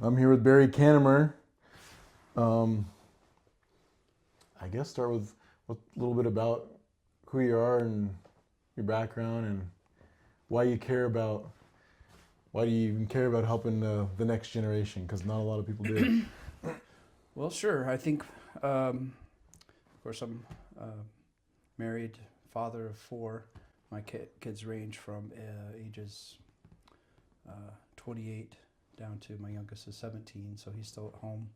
I'm here with Barry Kenimer. Um, I guess start with a little bit about who you are and your background and why you care about why do you even care about helping the next generation? Because not a lot of people do. Well, sure. I think, of course, I'm married, father of four. My kids range from ages 28 down to my youngest is 17, so he's still at home.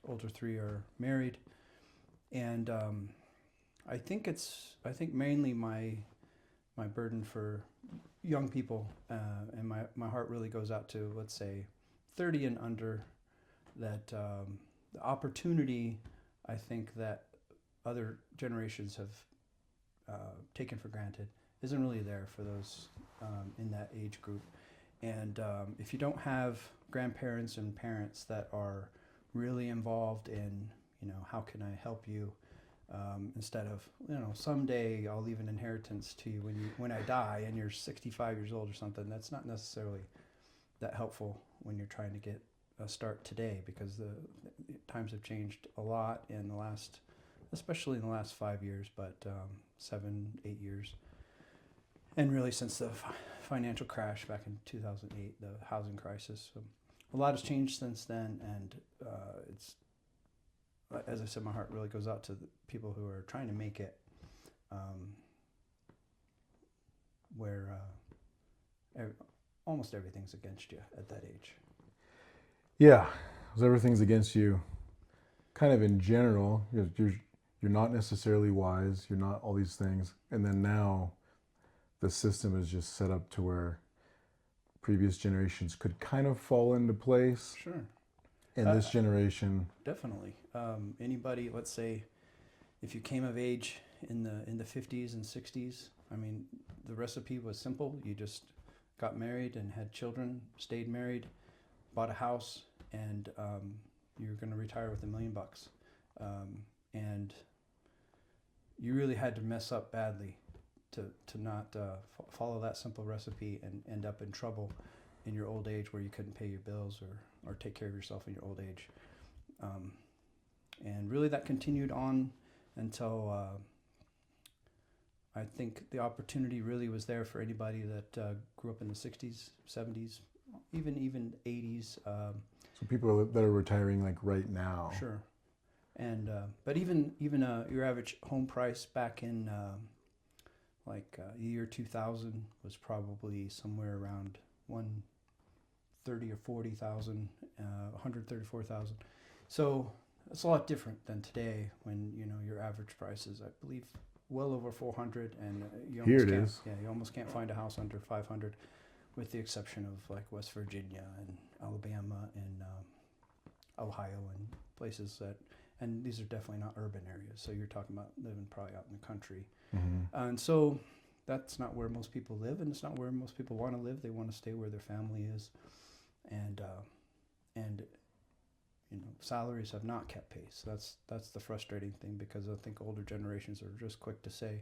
Older three are married, and I think mainly my burden for young people, and my heart really goes out to, let's say, 30 and under, that the opportunity I think that other generations have taken for granted isn't really there for those in that age group. And if you don't have grandparents and parents that are really involved in, how can I help you, instead of, someday I'll leave an inheritance to you when I die and you're 65 years old or something. That's not necessarily that helpful when you're trying to get a start today, because the times have changed a lot in the last, especially in the last 5 years, but 7, 8 years, and really since the financial crash back in 2008, the housing crisis. So a lot has changed since then, and it's, as I said, my heart really goes out to the people who are trying to make it, where almost everything's against you at that age. Yeah, because everything's against you. Kind of in general, you're not necessarily wise. You're not all these things, and then now the system is just set up to where previous generations could kind of fall into place. Sure. And this generation, Definitely. Anybody, let's say, if you came of age in the 50s and 60s, I mean, the recipe was simple. You just got married and had children, stayed married, bought a house, and you're going to retire with $1 million. And you really had to mess up badly to not follow that simple recipe and end up in trouble in your old age, where you couldn't pay your bills or take care of yourself in your old age. And really that continued on until I think the opportunity really was there for anybody that grew up in the 60s, 70s, even 80s. So people that are retiring like right now. Sure. And but even your average home price back in the year 2000 was probably somewhere around 130 or 40,000, 134,000. So it's a lot different than today, when your average price is, I believe, well over 400, and Here it is. you almost can't find a house under 500, with the exception of like West Virginia and Alabama and Ohio and places that, and these are definitely not urban areas. So you're talking about living probably out in the country. And so that's not where most people live, and it's not where most people want to live. They want to stay where their family is, and salaries have not kept pace. That's the frustrating thing, because I think older generations are just quick to say,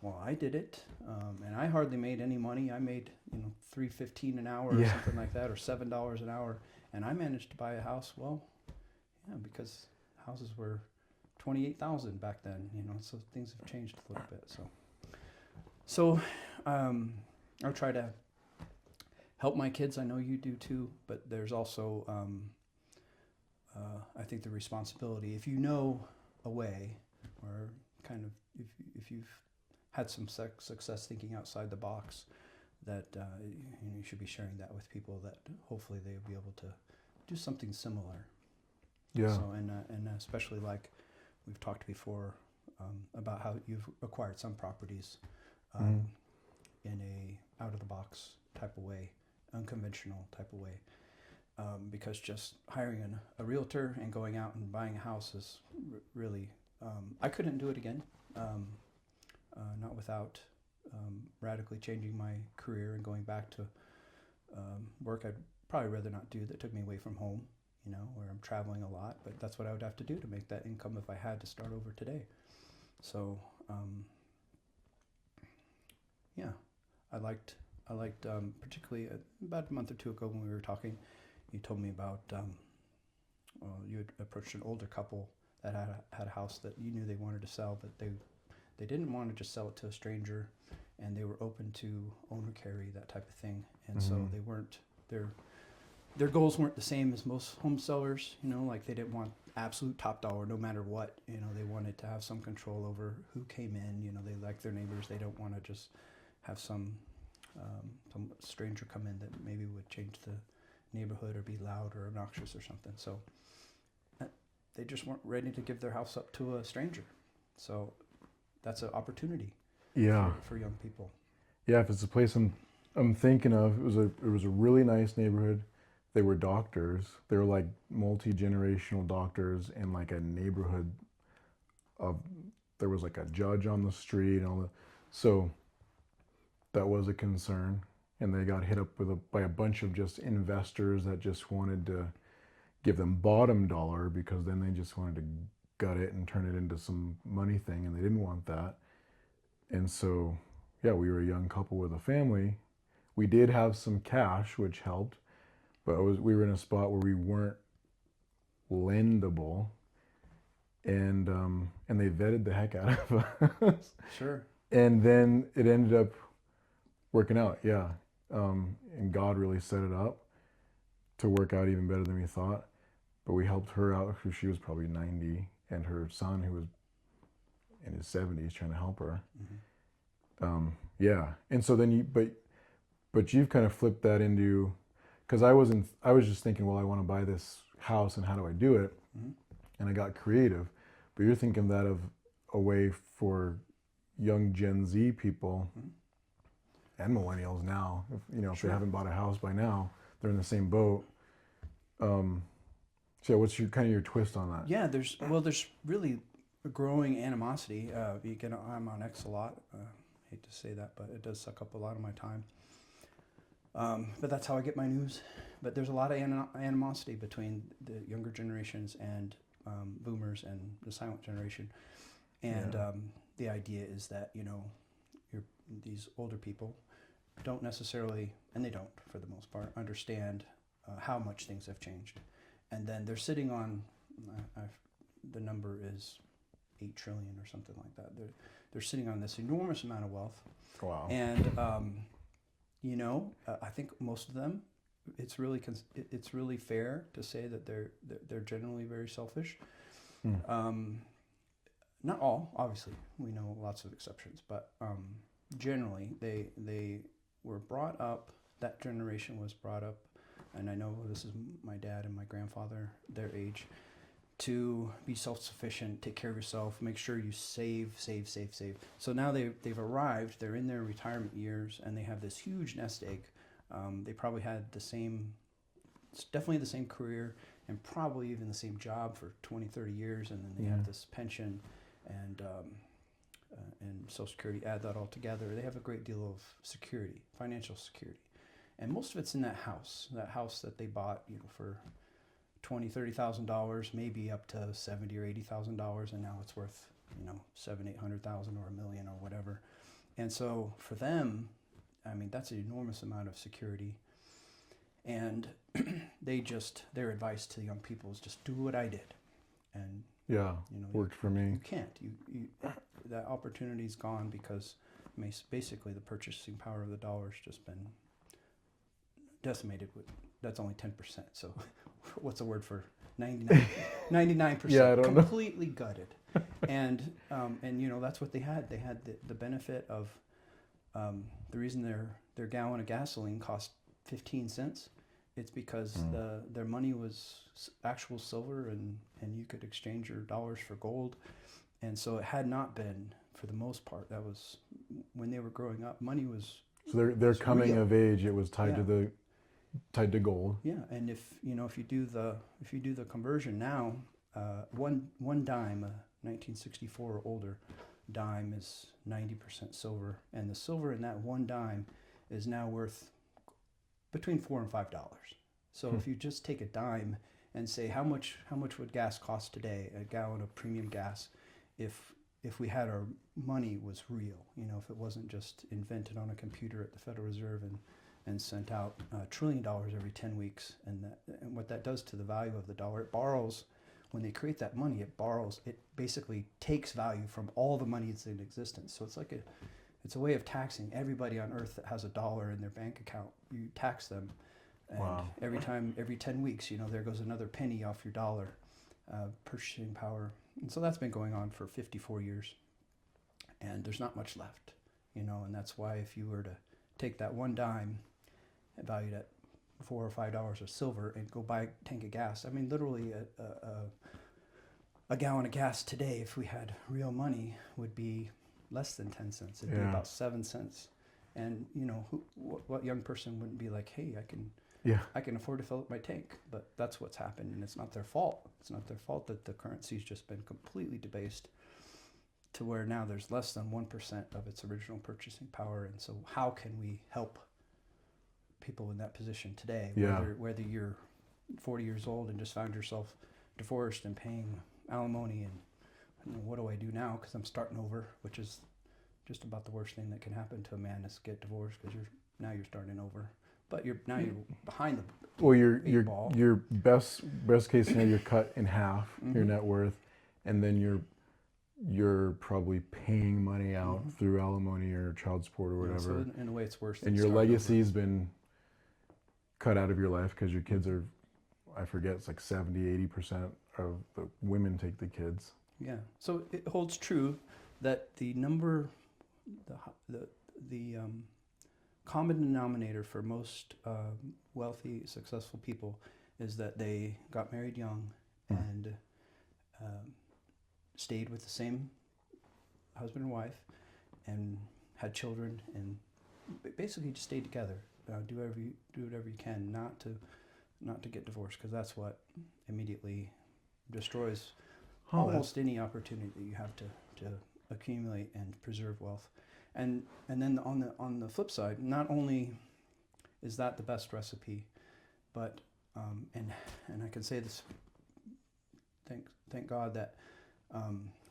"Well, I did it, and I hardly made any money. I made $3.15 an hour or something like that, or $7 an hour, and I managed to buy a house." Well, yeah, because houses were 28,000 back then. So things have changed a little bit. So I'll try to help my kids. I know you do too, but there's also I think the responsibility, if you know a way, or kind of if you've had some success thinking outside the box, that you should be sharing that with people, that hopefully they'll be able to do something similar. Yeah. So and especially, like we've talked before, about how you've acquired some properties in a out of the box type of way, unconventional type of way. Because just hiring a realtor and going out and buying a house is really, I couldn't do it again, not without radically changing my career and going back to work I'd probably rather not do, that took me away from home, where I'm traveling a lot, but that's what I would have to do to make that income if I had to start over today. So yeah, I liked particularly about a month or two ago when we were talking, you told me about you had approached an older couple that had a house that you knew they wanted to sell, but they didn't want to just sell it to a stranger, and they were open to owner carry, that type of thing. And so Mhm. they weren't their goals weren't the same as most home sellers. Like they didn't want absolute top dollar no matter what. They wanted to have some control over who came in. They like their neighbors. They don't want to just have some stranger come in that maybe would change the neighborhood or be loud or obnoxious or something. So they just weren't ready to give their house up to a stranger. So that's an opportunity Yeah. for young people. Yeah, if it's a place I'm thinking of, it was a really nice neighborhood. They were doctors. They were like multi-generational doctors in like a neighborhood of there was like a judge on the street and all that. So that was a concern. And they got hit up by a bunch of just investors that just wanted to give them bottom dollar because then they just wanted to gut it and turn it into some money thing, and they didn't want that. And so, yeah, we were a young couple with a family. We did have some cash, which helped, but we were in a spot where we weren't lendable, and they vetted the heck out of us. Sure. And then it ended up working out, yeah. And God really set it up to work out even better than we thought. But we helped her out, who she was probably 90, and her son, who was in his 70s, trying to help her. Mm-hmm. Yeah. And so then but you've kind of flipped that into, because I was just thinking, well, I want to buy this house, and how do I do it? Mm-hmm. And I got creative. But you're thinking that of a way for young Gen Z people and millennials now, if Sure. they haven't bought a house by now, they're in the same boat. So what's your twist on that? Yeah, there's really a growing animosity. I'm on X a lot. Hate to say that, but it does suck up a lot of my time. But that's how I get my news. But there's a lot of animosity between the younger generations and boomers and the silent generation. And Yeah. the idea is that these older people don't necessarily, and they don't for the most part, understand how much things have changed. And then they're sitting on, the number is 8 trillion or something like that. They're sitting on this enormous amount of wealth. Wow. And I think most of them, it's really fair to say that they're generally very selfish. Not all, obviously. We know lots of exceptions, but generally they were brought up. That generation was brought up, and I know this is my dad and my grandfather, their age, to be self-sufficient, take care of yourself, make sure you save. So now they've arrived, they're in their retirement years, and they have this huge nest egg. They probably had definitely the same career, and probably even the same job for 20, 30 years, and then they have this pension and Social Security. Add that all together, they have a great deal of security, financial security. And most of it's in that house that they bought, for $20,000-$30,000, maybe up to $70,000 or $80,000, and now it's worth, $700,000-$800,000 or $1 million or whatever. And so for them, that's an enormous amount of security. And their advice to young people is just do what I did, and Yeah, worked for me. You can't. That opportunity's gone because basically the purchasing power of the dollar's just been decimated. That's only 10%. So what's the word for 99%? Yeah, I don't know. Completely gutted. And that's what they had. They had the benefit of the reason their gallon of gasoline cost 15 cents. It's because their money was actual silver, and you could exchange your dollars for gold. And so it had not been, for the most part, that was when they were growing up, money was. So they're coming real. of age. It was tied to gold. Yeah, and if you do the conversion now, one dime, a 1964 or older dime, is 90% silver, and the silver in that one dime is now worth between $4 and $5. So if you just take a dime and say how much would gas cost today, a gallon of premium gas, if we had our money was real, if it wasn't just invented on a computer at the Federal Reserve and sent out $1 trillion every 10 weeks. And what that does to the value of the dollar, it borrows. When they create that money, it borrows. It basically takes value from all the money that's in existence. So it's a way of taxing everybody on earth that has a dollar in their bank account. You tax them, and Wow. every 10 weeks, there goes another penny off your dollar, purchasing power. And so that's been going on for 54 years, and there's not much left, and that's why if you were to take that one dime valued at $4 or $5 of silver and go buy a tank of gas, I mean, literally a gallon of gas today, if we had real money, would be less than 10 cents. It'd be about 7 cents. And what young person wouldn't be like, hey, I can afford to fill up my tank? But that's what's happened, and it's not their fault. It's not their fault that the currency's just been completely debased to where now there's less than 1% of its original purchasing power. And so how can we help people in that position today? Whether you're 40 years old and just found yourself divorced and paying alimony, and what do I do now because I'm starting over, which is just about the worst thing that can happen to a man is get divorced, because you're starting over, but you're behind the ball. Your best case scenario, you're cut in half your net worth, and then you're probably paying money out through alimony or child support or whatever. So in a way, it's worse. And your legacy's been cut out of your life because your kids are, I forget, it's like 70-80% of the women take the kids. Yeah. So it holds true that the common denominator for most wealthy, successful people is that they got married young and stayed with the same husband and wife and had children, and basically just stayed together. Do whatever you can not to get divorced, because that's what immediately destroys almost any opportunity that you have to accumulate and preserve wealth. And then on the flip side, not only is that the best recipe, but and I can say this, thank God that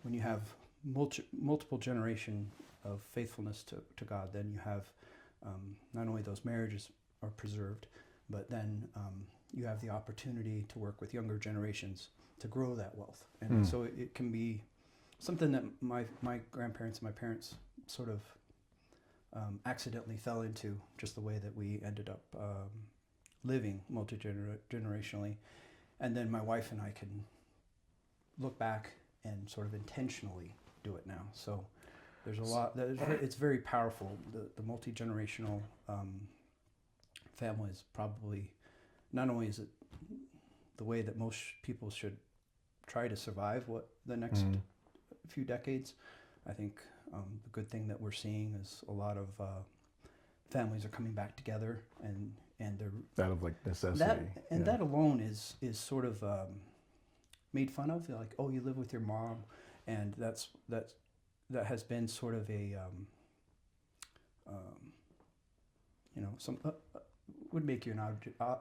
when you have multiple generation of faithfulness to God, then you have not only those marriages are preserved, but then you have the opportunity to work with younger generations to grow that wealth. And so it can be something that my grandparents and my parents sort of accidentally fell into, just the way that we ended up living multi-generationally. And then my wife and I can look back and sort of intentionally do it now. So there's a lot, it's very powerful. The multi-generational family is probably, not only is it the way that most people should try to survive the next few decades, I think the good thing that we're seeing is a lot of families are coming back together, and they're that of like necessity. That alone is sort of made fun of. Like, oh, you live with your mom, and that has been sort of a some would make you an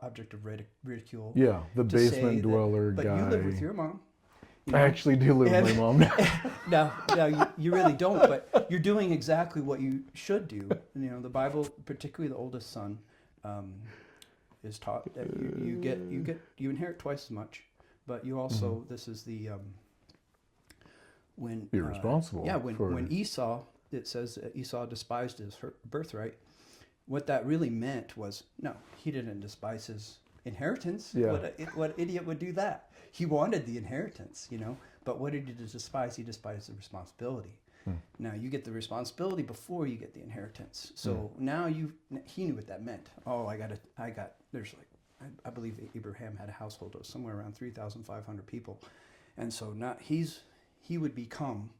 object of ridicule. Yeah, the basement dweller guy. But you live with your mom. I actually do live with my mom now. No, you really don't, but you're doing exactly what you should do. The Bible, particularly the oldest son, is taught that you inherit twice as much, but you also this is the when you're responsible. Yeah, when Esau, it says Esau despised his birthright. What that really meant was, no, he didn't despise his inheritance. Yeah. What idiot would do that? He wanted the inheritance, but what did he despise? He despised the responsibility. Now you get the responsibility before you get the inheritance. So now he knew what that meant. Oh, there's like, I believe Abraham had a household of somewhere around 3,500 people. And so now he would become,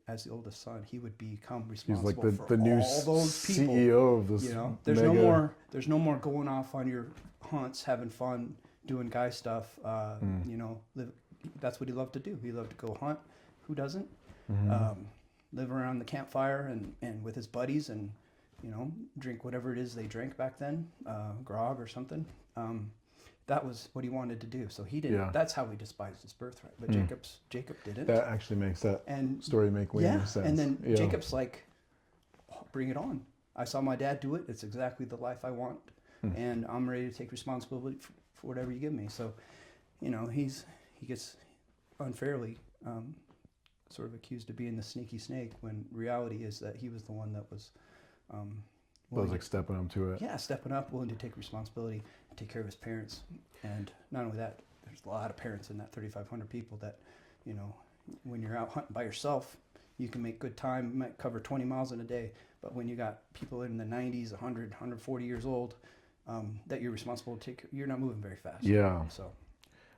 as the oldest son, he would become responsible He's like for the new all those people. CEO of this. There's no more going off on your hunts, having fun, doing guy stuff. That's what he loved to do. He loved to go hunt. Who doesn't? Live around the campfire and with his buddies, and drink whatever it is they drank back then, grog or something. That was what he wanted to do. So he didn't. Yeah. That's how he despised his birthright. But Jacob didn't. That actually makes that story make way more sense. And then Jacob's like, oh, bring it on. I saw my dad do it. It's exactly the life I want, and I'm ready to take responsibility for whatever you give me. So, you know, he gets unfairly sort of accused of being the sneaky snake, when reality is that he was the one that was was like stepping up to it. yeah, stepping up, willing to take responsibility, and take care of his parents. And not only that, there's a lot of parents in that 3,500 people that, you know, when you're out hunting by yourself, you can make good time. You might cover 20 miles in a day. But when you got people in the 90s, 100, 140 years old, that you're responsible to take, you're not moving very fast. Yeah. So,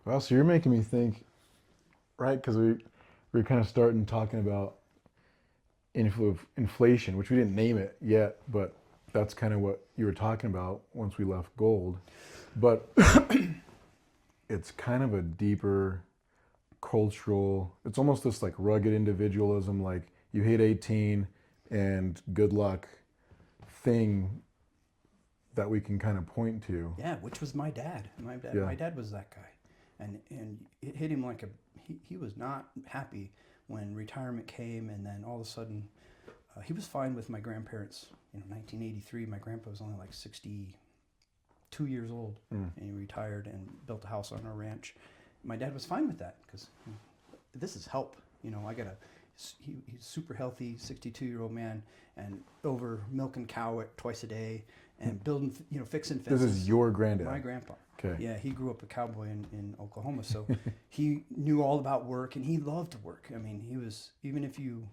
Well, so you're making me think, right? Because we're kind of starting talking about inflation, which we didn't name it yet, but that's kind of what you were talking about once we left gold. But it's kind of a deeper cultural, it's almost this like rugged individualism, like you hit 18 and good luck thing that we can kind of point to. yeah, which was my dad. My dad was that guy. And it hit him like he was not happy when retirement came, and then all of a sudden, he was fine with my grandparents. You know, 1983, my grandpa was only like 62 years old, and he retired and built a house on our ranch. My dad was fine with that because this is help. You know, he's super healthy, 62-year-old man, and over milking cow twice a day and building, you know, fixing fences. This is your granddad? My grandpa. Okay. Yeah, he grew up a cowboy in Oklahoma, so he knew all about work, and he loved to work. I mean, he was, even if you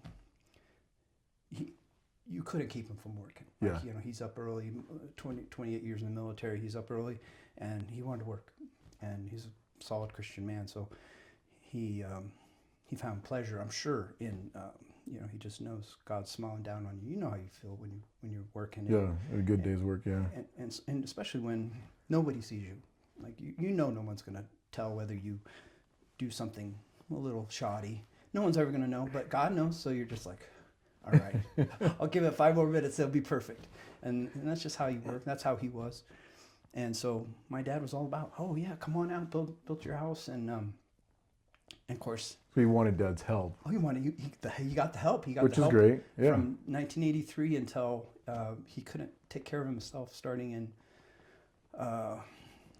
couldn't keep him from working. Like, Yeah. you know, he's up early, 28 years in the military, he's up early, and he wanted to work. And he's a solid Christian man, so he found pleasure, I'm sure, in, you know, he just knows God's smiling down on you. You know how you feel when you're working. Yeah, a good day's work, yeah. And especially when nobody sees you. Like, you know no one's going to tell whether you do something a little shoddy. No one's ever going to know, but God knows, so you're just like, all right, I'll give it 5 more minutes, it'll be perfect. And that's just how you work. That's how he was. And so my dad was all about, oh yeah, come on out, build your house. And of course, So he wanted Dad's help. oh, he got the help. He got Which the is help great, yeah. from 1983 until he couldn't take care of himself, starting in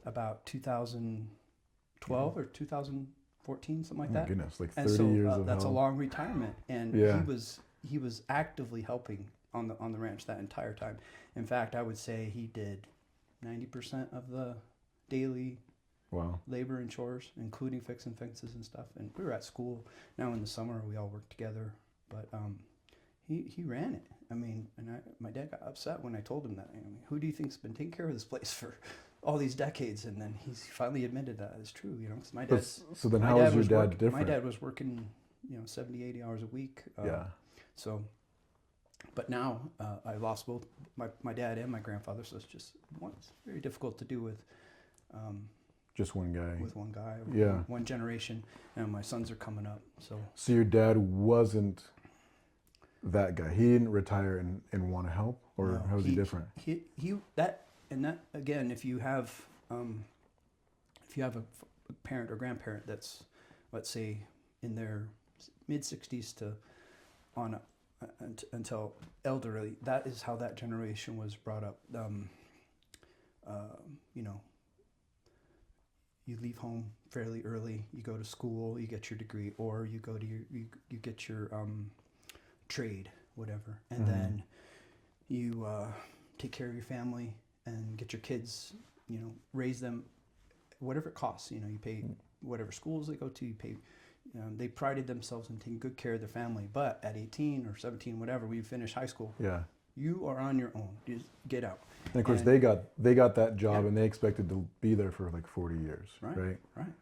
about 2012 or 2014, something like Oh that. my goodness, like 30 And so years of that's help. a long retirement, and Yeah. he was actively helping on the ranch that entire time. In fact, I would say he did 90% of the daily Wow. labor and chores, including fixing fences and stuff. And we were at school. Now in the summer we all worked together, but he ran it. I mean, and my dad got upset when I told him that. I mean, who do you think's been taking care of this place for all these decades? And then he finally admitted that it's true, you know, because my dad. So then how was your dad different? My dad was working, you know, 70, 80 hours a week. Yeah. So, but now I lost both my dad and my grandfather, so it's very difficult to do with Just one guy. with one guy, Yeah. one generation, and my sons are coming up. So your dad wasn't that guy. He didn't retire and want to help, or No, how was he different? He that again, if you have a parent or grandparent that's, let's say, in their mid 60s to on until elderly, that is how that generation was brought up. You know, you leave home fairly early, you go to school, you get your degree, or you go to you get your trade, whatever, and then you take care of your family and get your kids, you know, raise them, whatever it costs. You know, you pay whatever schools they go to, you pay. They prided themselves in taking good care of their family, but at 18 or 17, whatever, when you finish high school, Yeah. you are on your own. Just get out. And of course, they got that job, and they expected to be there for like 40 years, right? Right.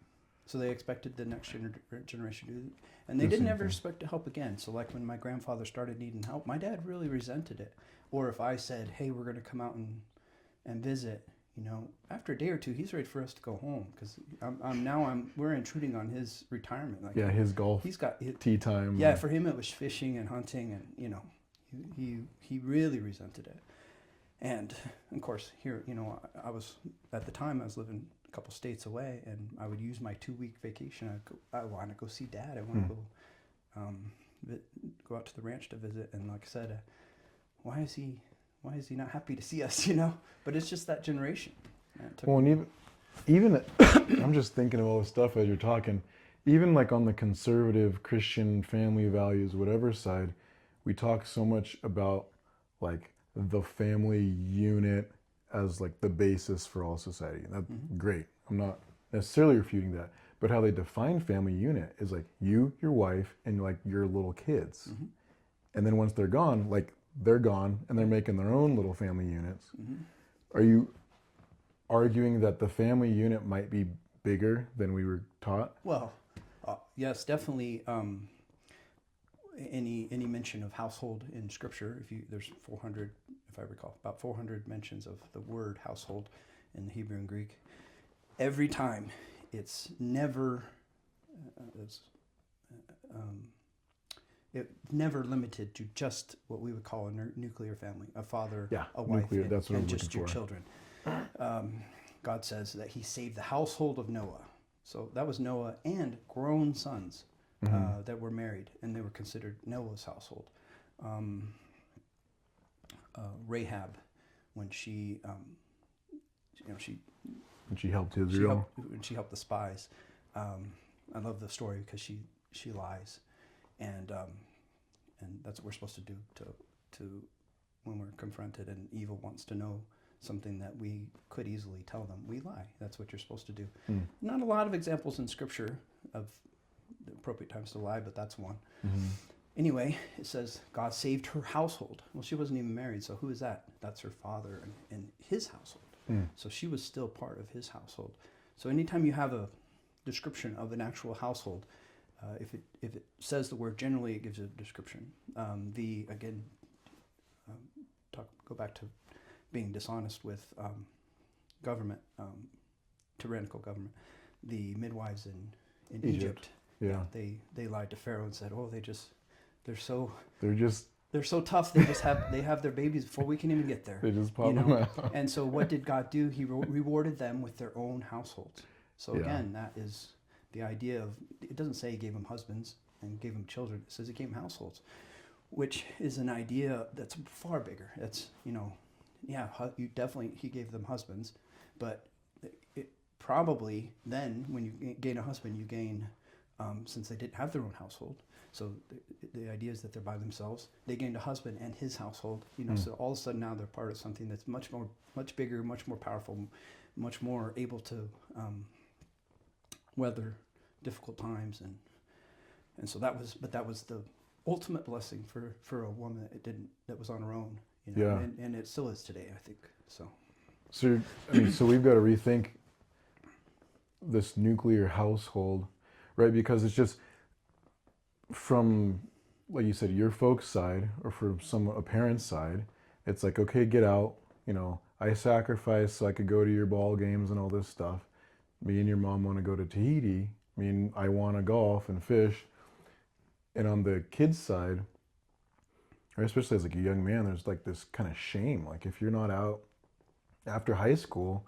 So they expected the next generation to do it. And they The didn't same ever thing. expect to help again. So like when my grandfather started needing help, my dad really resented it. Or if I said, hey, we're going to come out and visit, you know, after a day or two, he's ready for us to go home, because we're intruding on his retirement. Like, Yeah, his golf he's got tea time. Yeah, for him it was fishing and hunting, and you know, he really resented it. And of course, here, you know, I was at the time I was living a couple states away, and I would use my 2-week vacation. I want to go see Dad. I want to go out to the ranch to visit. And like I said, why is why is he not happy to see us, you know? But it's just that generation. Well, and even I'm just thinking of all this stuff as you're talking. Even like on the conservative Christian family values, whatever side, we talk so much about like the family unit as like the basis for all society. And that's great. I'm not necessarily refuting that. But how they define family unit is like you, your wife, and like your little kids. And then once they're gone, like they're gone and they're making their own little family units. Are you arguing that the family unit might be bigger than we were taught? Well, yes, definitely. Any mention of household in Scripture, there's 400, if I recall, about 400 mentions of the word household in the Hebrew and Greek. Every time, it's never never limited to just what we would call a nuclear family, a father, a wife, nuclear, that's what and I'm just your children. God says that He saved the household of Noah. So that was Noah and grown sons that were married, and they were considered Noah's household. Rahab, when she And she helped Israel. she helped the spies. I love the story because she lies, and that's what we're supposed to do to when we're confronted and evil wants to know something that we could easily tell them. We lie. That's what you're supposed to do. Not a lot of examples in Scripture of the appropriate times to lie, but that's one. Anyway, it says God saved her household. Well, she wasn't even married, so who is that? That's her father and his household. So she was still part of his household. So anytime you have a description of an actual household, if it says the word, generally it gives a description. Go back to being dishonest with government, tyrannical government. The midwives in Egypt, they lied to Pharaoh and said, "Oh, they're so tough. They have their babies before we can even get there. They just pop them out." And so what did God do? He rewarded them with their own households. So again, that is the idea of, it doesn't say He gave them husbands and gave them children. It says He gave them households, which is an idea that's far bigger. That's, He gave them husbands, but it probably then when you gain a husband, you gain, since they didn't have their own household. So the idea is that they're by themselves. They gained a husband and his household, so all of a sudden now they're part of something that's much bigger, much more powerful, much more able to weather difficult times, and so that was the ultimate blessing for a woman that was on her own, and it still is today, I think. So we've got to rethink this nuclear household, right? Because it's just from, like you said, your folks' side or from a parent's side, it's like, okay, get out. I sacrificed so I could go to your ball games and all this stuff. Me and your mom want to go to Tahiti. I want to golf and fish. And on the kids' side, or especially as like a young man, there's like this kind of shame. Like if you're not out after high school,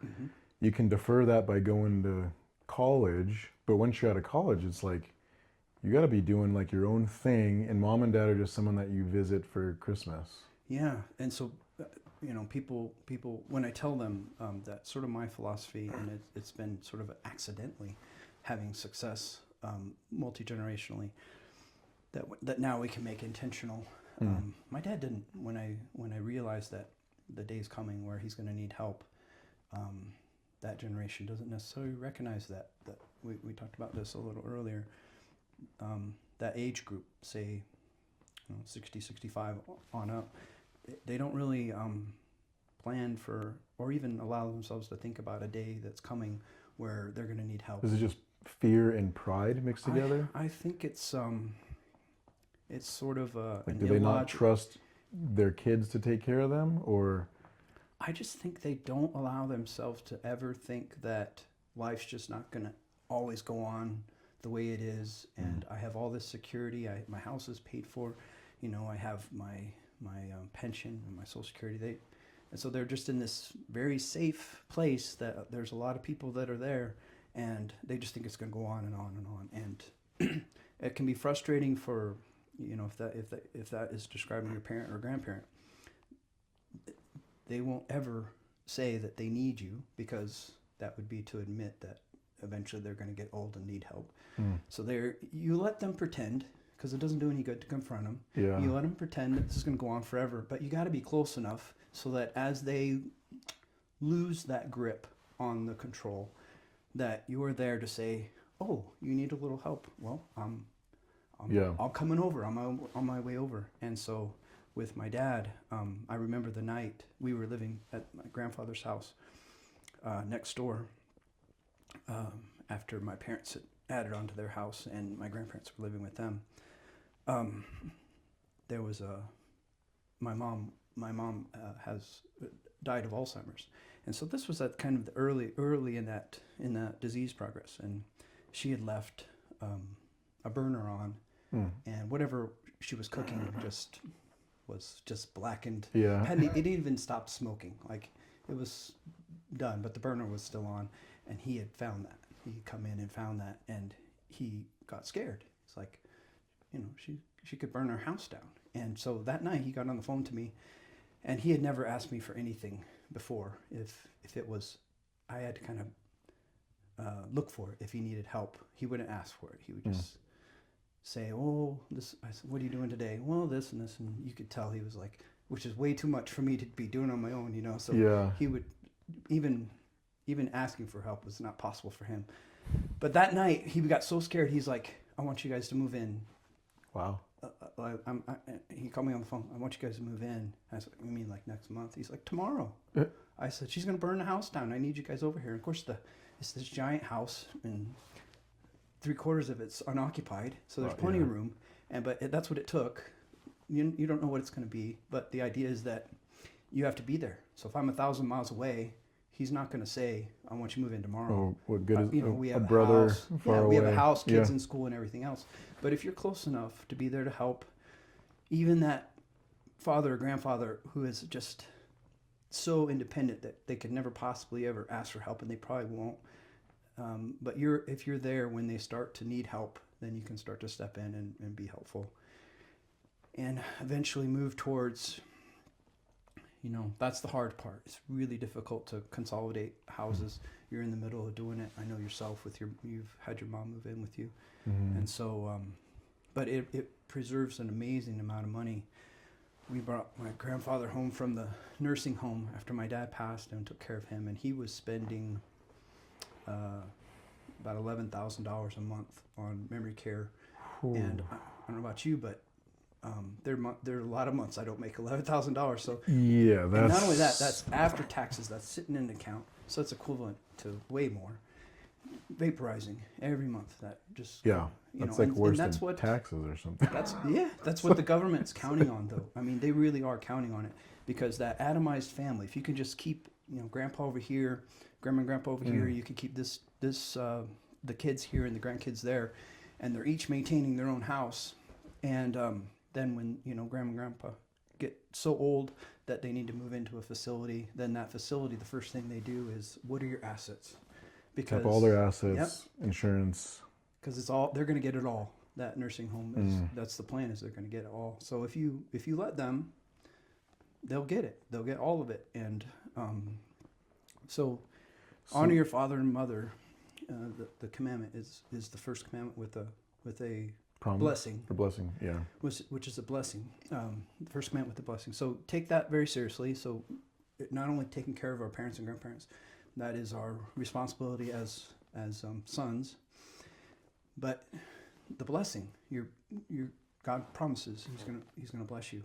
you can defer that by going to college. But once you're out of college, it's like you got to be doing like your own thing, and mom and dad are just someone that you visit for Christmas. Yeah, and so people when I tell them that sort of my philosophy, and it's been sort of accidentally having success multi-generationally, that now we can make intentional. My dad didn't. When I realized that the day's coming where he's going to need help, that generation doesn't necessarily recognize that we talked about this a little earlier. That age group, say 60, 65 on up, they don't really plan for or even allow themselves to think about a day that's coming where they're going to need help. Is it just fear and pride mixed together? I think it's sort of do they not trust their kids to take care of them, or? I just think they don't allow themselves to ever think that life's just not going to always go on the way it is, and I have all this security. My house is paid for, I have my pension and my Social Security. And so they're just in this very safe place that there's a lot of people that are there, and they just think it's going to go on and on and on. And it can be frustrating for, if that is describing your parent or grandparent. they won't ever say that they need you, because that would be to admit that eventually they're going to get old and need help. So you let them pretend, because it doesn't do any good to confront them. Yeah. You let them pretend that this is going to go on forever, but you got to be close enough so that as they lose that grip on the control, that you are there to say, "Oh, you need a little help. Well, I'll coming over. I'm on my way over." And so, with my dad, I remember the night we were living at my grandfather's house next door. After my parents had added on to their house and my grandparents were living with them, there was my mom has died of Alzheimer's, and so this was at kind of the early in that disease progress, and she had left a burner on, and whatever she was cooking was just blackened. Yeah. It didn't even stop smoking. Like, it was done, but the burner was still on, and he had found that. He'd come in and found that, and he got scared. It's like, she could burn our house down. And so that night he got on the phone to me, and he had never asked me for anything before. If it was, I had to kind of look for it. If he needed help, he wouldn't ask for it. He would just say, "Oh, this." I said, "What are you doing today?" "Well, this and this," and you could tell he was like, which is way too much for me to be doing on my own, So he would even asking for help was not possible for him. But that night he got so scared. He's like, "I want you guys to move in." Wow. He called me on the phone. "I want you guys to move in." I said, "You mean like next month?" He's like, "Tomorrow." I said, "She's going to burn the house down. I need you guys over here." And of course, it's this giant house, and 3/4 of it's unoccupied, so there's plenty of room. But that's what it took. You don't know what it's going to be, but the idea is that you have to be there. So if I'm 1,000 miles away, he's not going to say, "I want you to move in tomorrow." Oh, what good is we have a brother house. far away? We have a house, kids in school, and everything else. But if you're close enough to be there to help, even that father or grandfather who is just so independent that they could never possibly ever ask for help, and they probably won't. But if you're there when they start to need help, then you can start to step in and be helpful. And eventually move towards, that's the hard part. It's really difficult to consolidate houses. You're in the middle of doing it. I know yourself you've had your mom move in with you. And so, but it preserves an amazing amount of money. We brought my grandfather home from the nursing home after my dad passed and took care of him, and he was spending about $11,000 a month on memory care. Ooh. And I don't know about you, but there are a lot of months I don't make $11,000. So yeah, and not only that, that's after taxes. That's sitting in an account, so it's equivalent to way more. Vaporizing every month. That just that's like worse than taxes or something. That's what the government's counting on, though. I mean, they really are counting on it, because that atomized family. If you can just keep grandpa over here, grandma and grandpa over here, you can keep the kids here and the grandkids there, and they're each maintaining their own house. And then when grandma and grandpa get so old that they need to move into a facility, then that facility, the first thing they do is, what are your assets? Because all their assets, insurance. Because they're going to get it all. That nursing home that's the plan, is they're going to get it all. So if you let them, they'll get it. They'll get all of it. And so honor your father and mother. The commandment is the first commandment with a promise, blessing. A blessing, yeah. Which is a blessing. The first commandment with a blessing. So take that very seriously. So not only taking care of our parents and grandparents, that is our responsibility as sons. But the blessing, your God promises He's gonna bless you,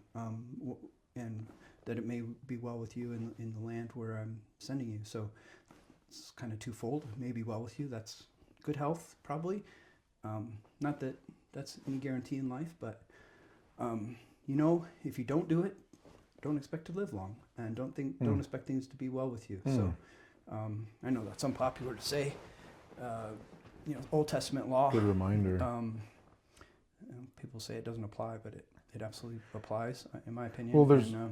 and that it may be well with you in the land where I'm sending you. So it's kind of twofold. It may be well with you. That's good health, probably. Not that that's any guarantee in life, but if you don't do it, don't expect to live long, and don't expect things to be well with you. So I know that's unpopular to say. Old Testament law. Good reminder. People say it doesn't apply, but it absolutely applies, in my opinion. Well,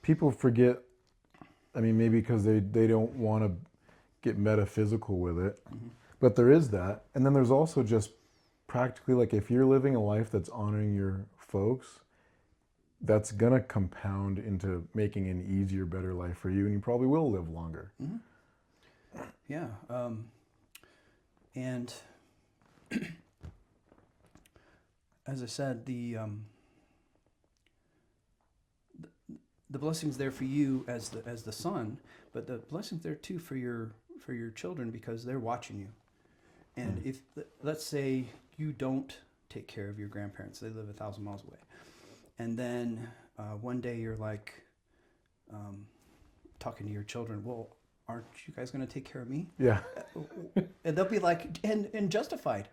people forget. I mean, maybe because they don't want to get metaphysical with it, but there is that, and then there's also just practically, like, if you're living a life that's honoring your folks, that's gonna compound into making an easier, better life for you, and you probably will live longer. Mm-hmm. Yeah. And as I said, the blessing's there for you as the son, but the blessing's there too for your children because they're watching you. And if let's say you don't take care of your grandparents, they live 1,000 miles away, and then one day you're like talking to your children, well, aren't you guys going to take care of me? Yeah. And they'll be like, and justified.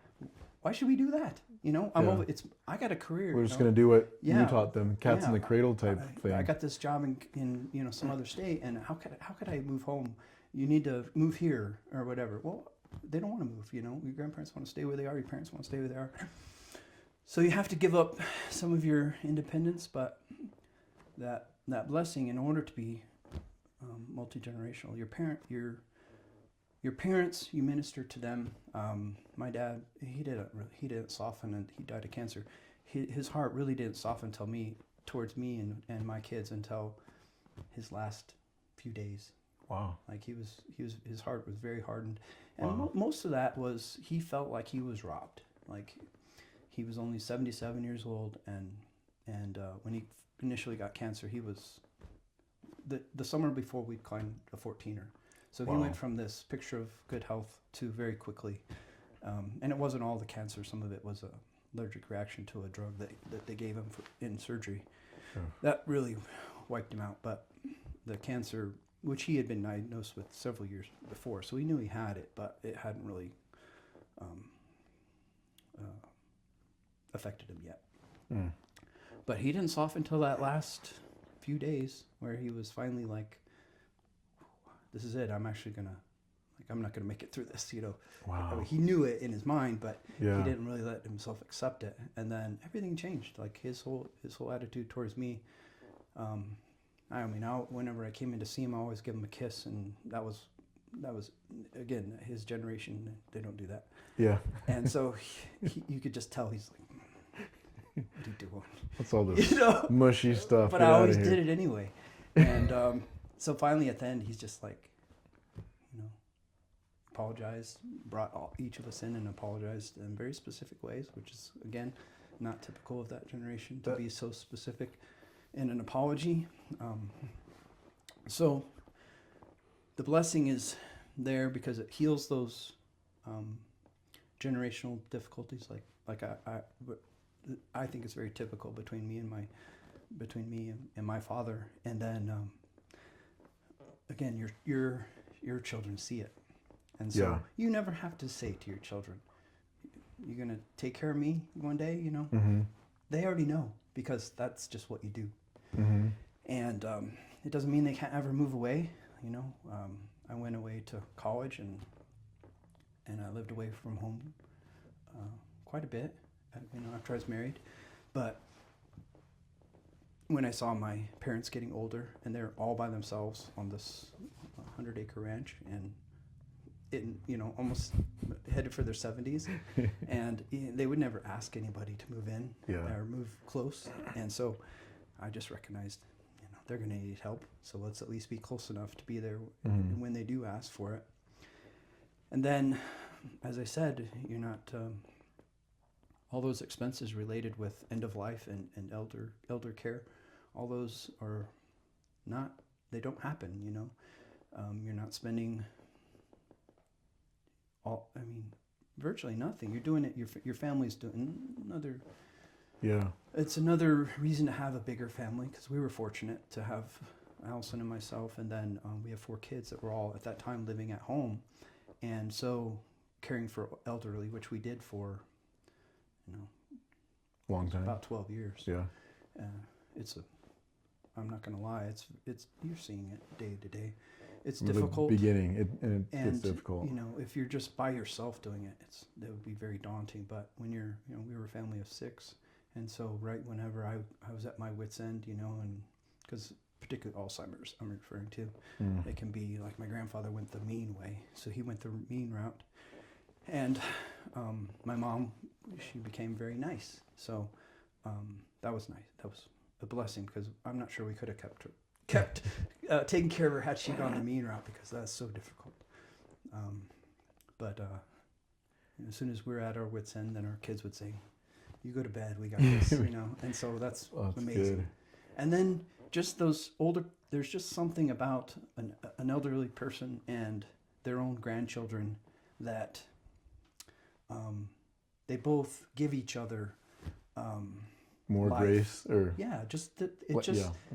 Why should we do that? I'm Yeah. over. I got a career. We're just gonna do what you Yeah. taught them, cats in the cradle type thing. I got this job in some other state, and how could I move home? You need to move here or whatever. Well, they don't want to move. Your grandparents want to stay where they are. Your parents want to stay where they are. So you have to give up some of your independence, but that blessing in order to be multi-generational. Your parents, you minister to them. My dad, he didn't soften, and he died of cancer. His heart really didn't soften towards me and my kids until his last few days. Wow. Like his heart was very hardened, and Wow. most of that was he felt like he was robbed. Like he was only 77 years old, and when he initially got cancer, he was the summer before we climbed a 14er. So he Wow. went from this picture of good health to very quickly, and it wasn't all the cancer. Some of it was a allergic reaction to a drug that they gave him in surgery. Sure. That really wiped him out. But the cancer, which he had been diagnosed with several years before, so he knew he had it, but it hadn't really affected him yet. Mm. But he didn't soften until that last few days where he was finally like, this is it. I'm not gonna make it through this. Wow. I mean, he knew it in his mind, but Yeah. he didn't really let himself accept it. And then everything changed. Like his whole attitude towards me. Whenever I came in to see him, I always give him a kiss, and that was again his generation. They don't do that. Yeah. And so you could just tell he's like, what are you doing? What's all this mushy stuff? But Get I outta always here. did it anyway. And so finally at the end, he's just like, apologized, brought each of us in and apologized in very specific ways, which is, again, not typical of that generation to be so specific in an apology. So the blessing is there because it heals those generational difficulties. Like I think it's very typical between me and my father. And then again, your children see it. And so you never have to say to your children, you're going to take care of me one day, Mm-hmm. They already know because that's just what you do. Mm-hmm. And it doesn't mean they can't ever move away. I went away to college and I lived away from home quite a bit, after I was married. But when I saw my parents getting older and they're all by themselves on this 100-acre ranch and almost headed for their 70s, and they would never ask anybody to move in or move close. And so I just recognized, they're going to need help. So let's at least be close enough to be there when they do ask for it. And then, as I said, you're not all those expenses related with end of life and elder care. All those are not. They don't happen. You're not spending. Virtually nothing. You're doing it. Your family's doing another. Yeah. It's another reason to have a bigger family because we were fortunate to have Allison and myself, and then we have 4 kids that were all at that time living at home, and so caring for elderly, which we did for, Long time. about 12 years. Yeah. I'm not gonna lie. It's you're seeing it day to day. It's From the difficult. beginning, it gets difficult. If you're just by yourself doing it, that would be very daunting. But when you're, we were a family of 6, and so right whenever I was at my wit's end, and because particularly Alzheimer's, I'm referring to, it can be like my grandfather went the mean way, so he went the mean route, and my mom, she became very nice, so that was nice. a blessing, because I'm not sure we could have kept taking care of her had she gone the mean route, because that's so difficult. But as soon as we're at our wits' end, then our kids would say, "You go to bed, we got this," And so that's amazing. Good. And then just those older, there's just something about an elderly person and their own grandchildren that they both give each other More life. grace, or Yeah, just that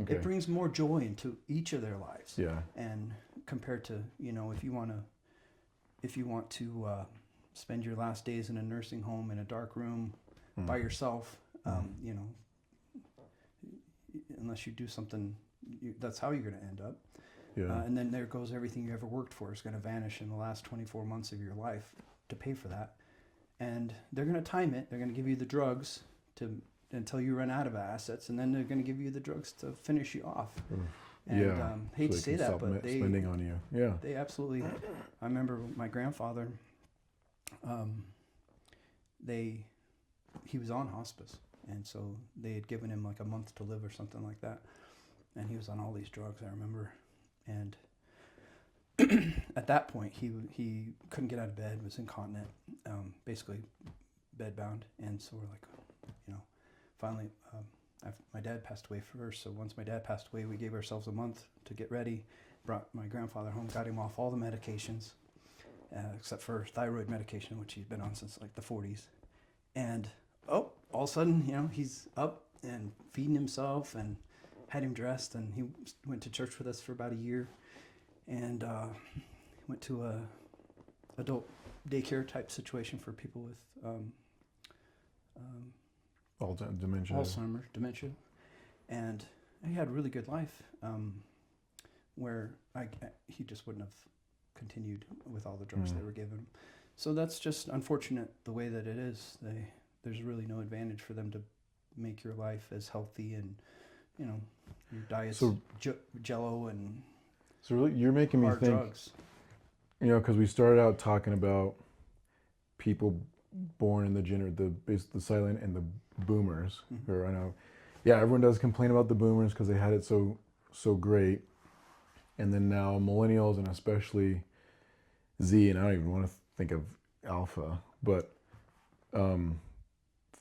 okay. it brings more joy into each of their lives. Yeah. And compared to, if you want to spend your last days in a nursing home in a dark room by yourself, unless you do something, that's how you're going to end up. Yeah. And then there goes everything you ever worked for is going to vanish in the last 24 months of your life to pay for that. And they're going to time it. They're going to give you the drugs until you run out of assets, and then they're going to give you the drugs to finish you off. And Yeah. hate So to they say can that, stop but spending on you. Yeah. they absolutely. I remember my grandfather. He was on hospice, and so they had given him like a month to live or something like that, and he was on all these drugs. I remember, and at that point he couldn't get out of bed, was incontinent, basically bedbound, and so we're like, finally, my dad passed away first. So once my dad passed away, we gave ourselves a month to get ready, brought my grandfather home, got him off all the medications, except for thyroid medication, which he's been on since like the 40s. And all of a sudden, he's up and feeding himself, and had him dressed, and he went to church with us for about a year, and went to a adult daycare type situation for people with Alzheimer's, dementia, and he had a really good life, where he just wouldn't have continued with all the drugs they were giving him. So that's just unfortunate the way that it is. There's really no advantage for them to make your life as healthy, and your diet's Jello and So really, you're making me hard think. drugs. Because we started out talking about people born in the silent and the boomers. Or I know, everyone does complain about the boomers because they had it so great, and then now millennials, and especially Z, and I don't even want to think of Alpha, but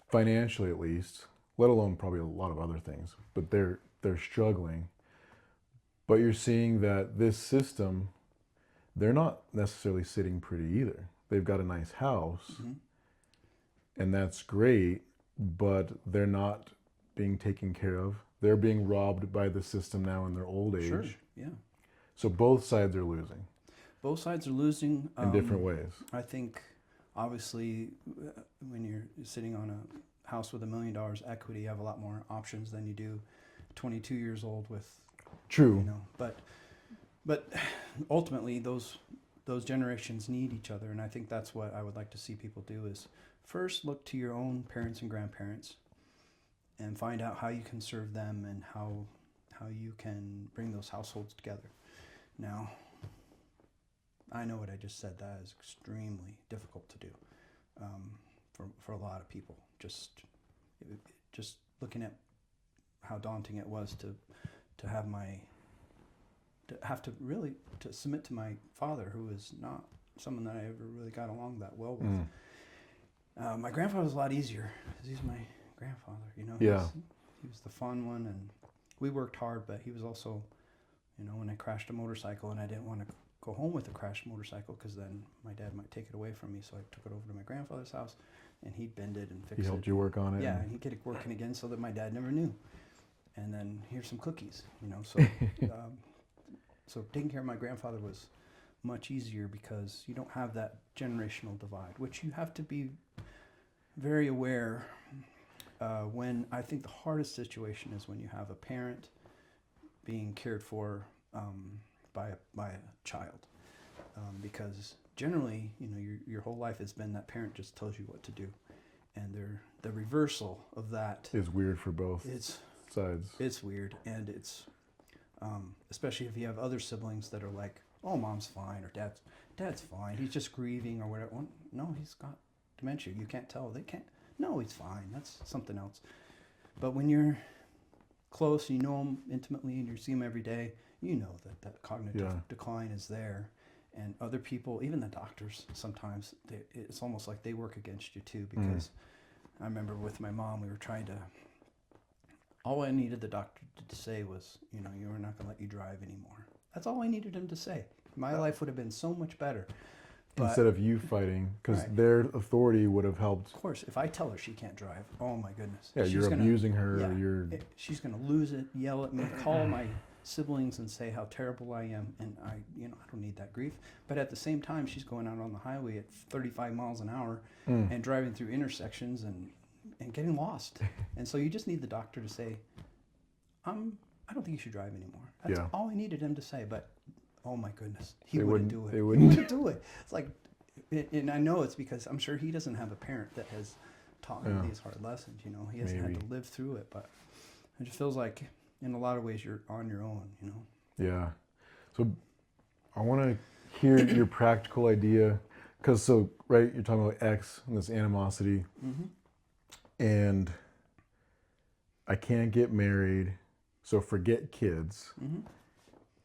financially at least, let alone probably a lot of other things, but they're struggling. But you're seeing that this system, they're not necessarily sitting pretty either. They've got a nice house, and that's great, but they're not being taken care of. They're being robbed by the system now in their old age. Sure, yeah. So both sides are losing. Both sides are losing. In different ways. I think, obviously, when you're sitting on a house with $1 million equity, you have a lot more options than you do 22 years old with. True. But ultimately, those generations need each other, and I think that's what I would like to see people do is first look to your own parents and grandparents and find out how you can serve them and how you can bring those households together. Now, I know what I just said, that is extremely difficult to do for a lot of people. Just looking at how daunting it was to submit to my father, who is not someone that I ever really got along that well with. My grandfather was a lot easier because he's my grandfather, He was the fun one, and we worked hard, but he was also, when I crashed a motorcycle and I didn't want to go home with a crashed motorcycle because then my dad might take it away from me, so I took it over to my grandfather's house, and he'd bend it and fix it. He helped you work on it? Yeah, and he'd get it working again so that my dad never knew. And then here's some cookies, so taking care of my grandfather was much easier because you don't have that generational divide, which you have to be very aware when. I think the hardest situation is when you have a parent being cared for by a child, because generally, your whole life has been that parent just tells you what to do, and the reversal of that is weird for both sides. It's weird, and it's especially if you have other siblings that are like, "Oh, mom's fine," or "Dad's fine. He's just grieving," or whatever. Well, no, he's got dementia. You can't tell. They can't. No, he's fine. That's something else. But when you're close, you know them intimately, and you see them every day, you know that cognitive Yeah. decline is there. And other people, even the doctors, sometimes it's almost like they work against you too. Because I remember with my mom, we were trying to. All I needed the doctor to say was, you know, we're not going to let you drive anymore. That's all I needed him to say. My life would have been so much better. But, Instead of you fighting, because Right. their authority would have helped. of course, if I tell her she can't drive, oh my goodness. Yeah, you're abusing her. Yeah, You're she's going to lose it, yell at me, call my siblings and say how terrible I am, and I don't need that grief. But at the same time, she's going out on the highway at 35 miles an hour and driving through intersections and getting lost. And so you just need the doctor to say, I don't think you should drive anymore. That's Yeah. all I needed him to say. But oh my goodness, he They wouldn't wouldn't- do it. they He wouldn't. wouldn't do it. It's like, and I know it's because I'm sure he doesn't have a parent that has taught him Yeah. these hard lessons. You know, he hasn't had Maybe. to live through it. But it just feels like, in a lot of ways, you're on your own. You know. Yeah. So I want to hear your practical idea, because right, you're talking about X and this animosity, and I can't get married, so forget kids.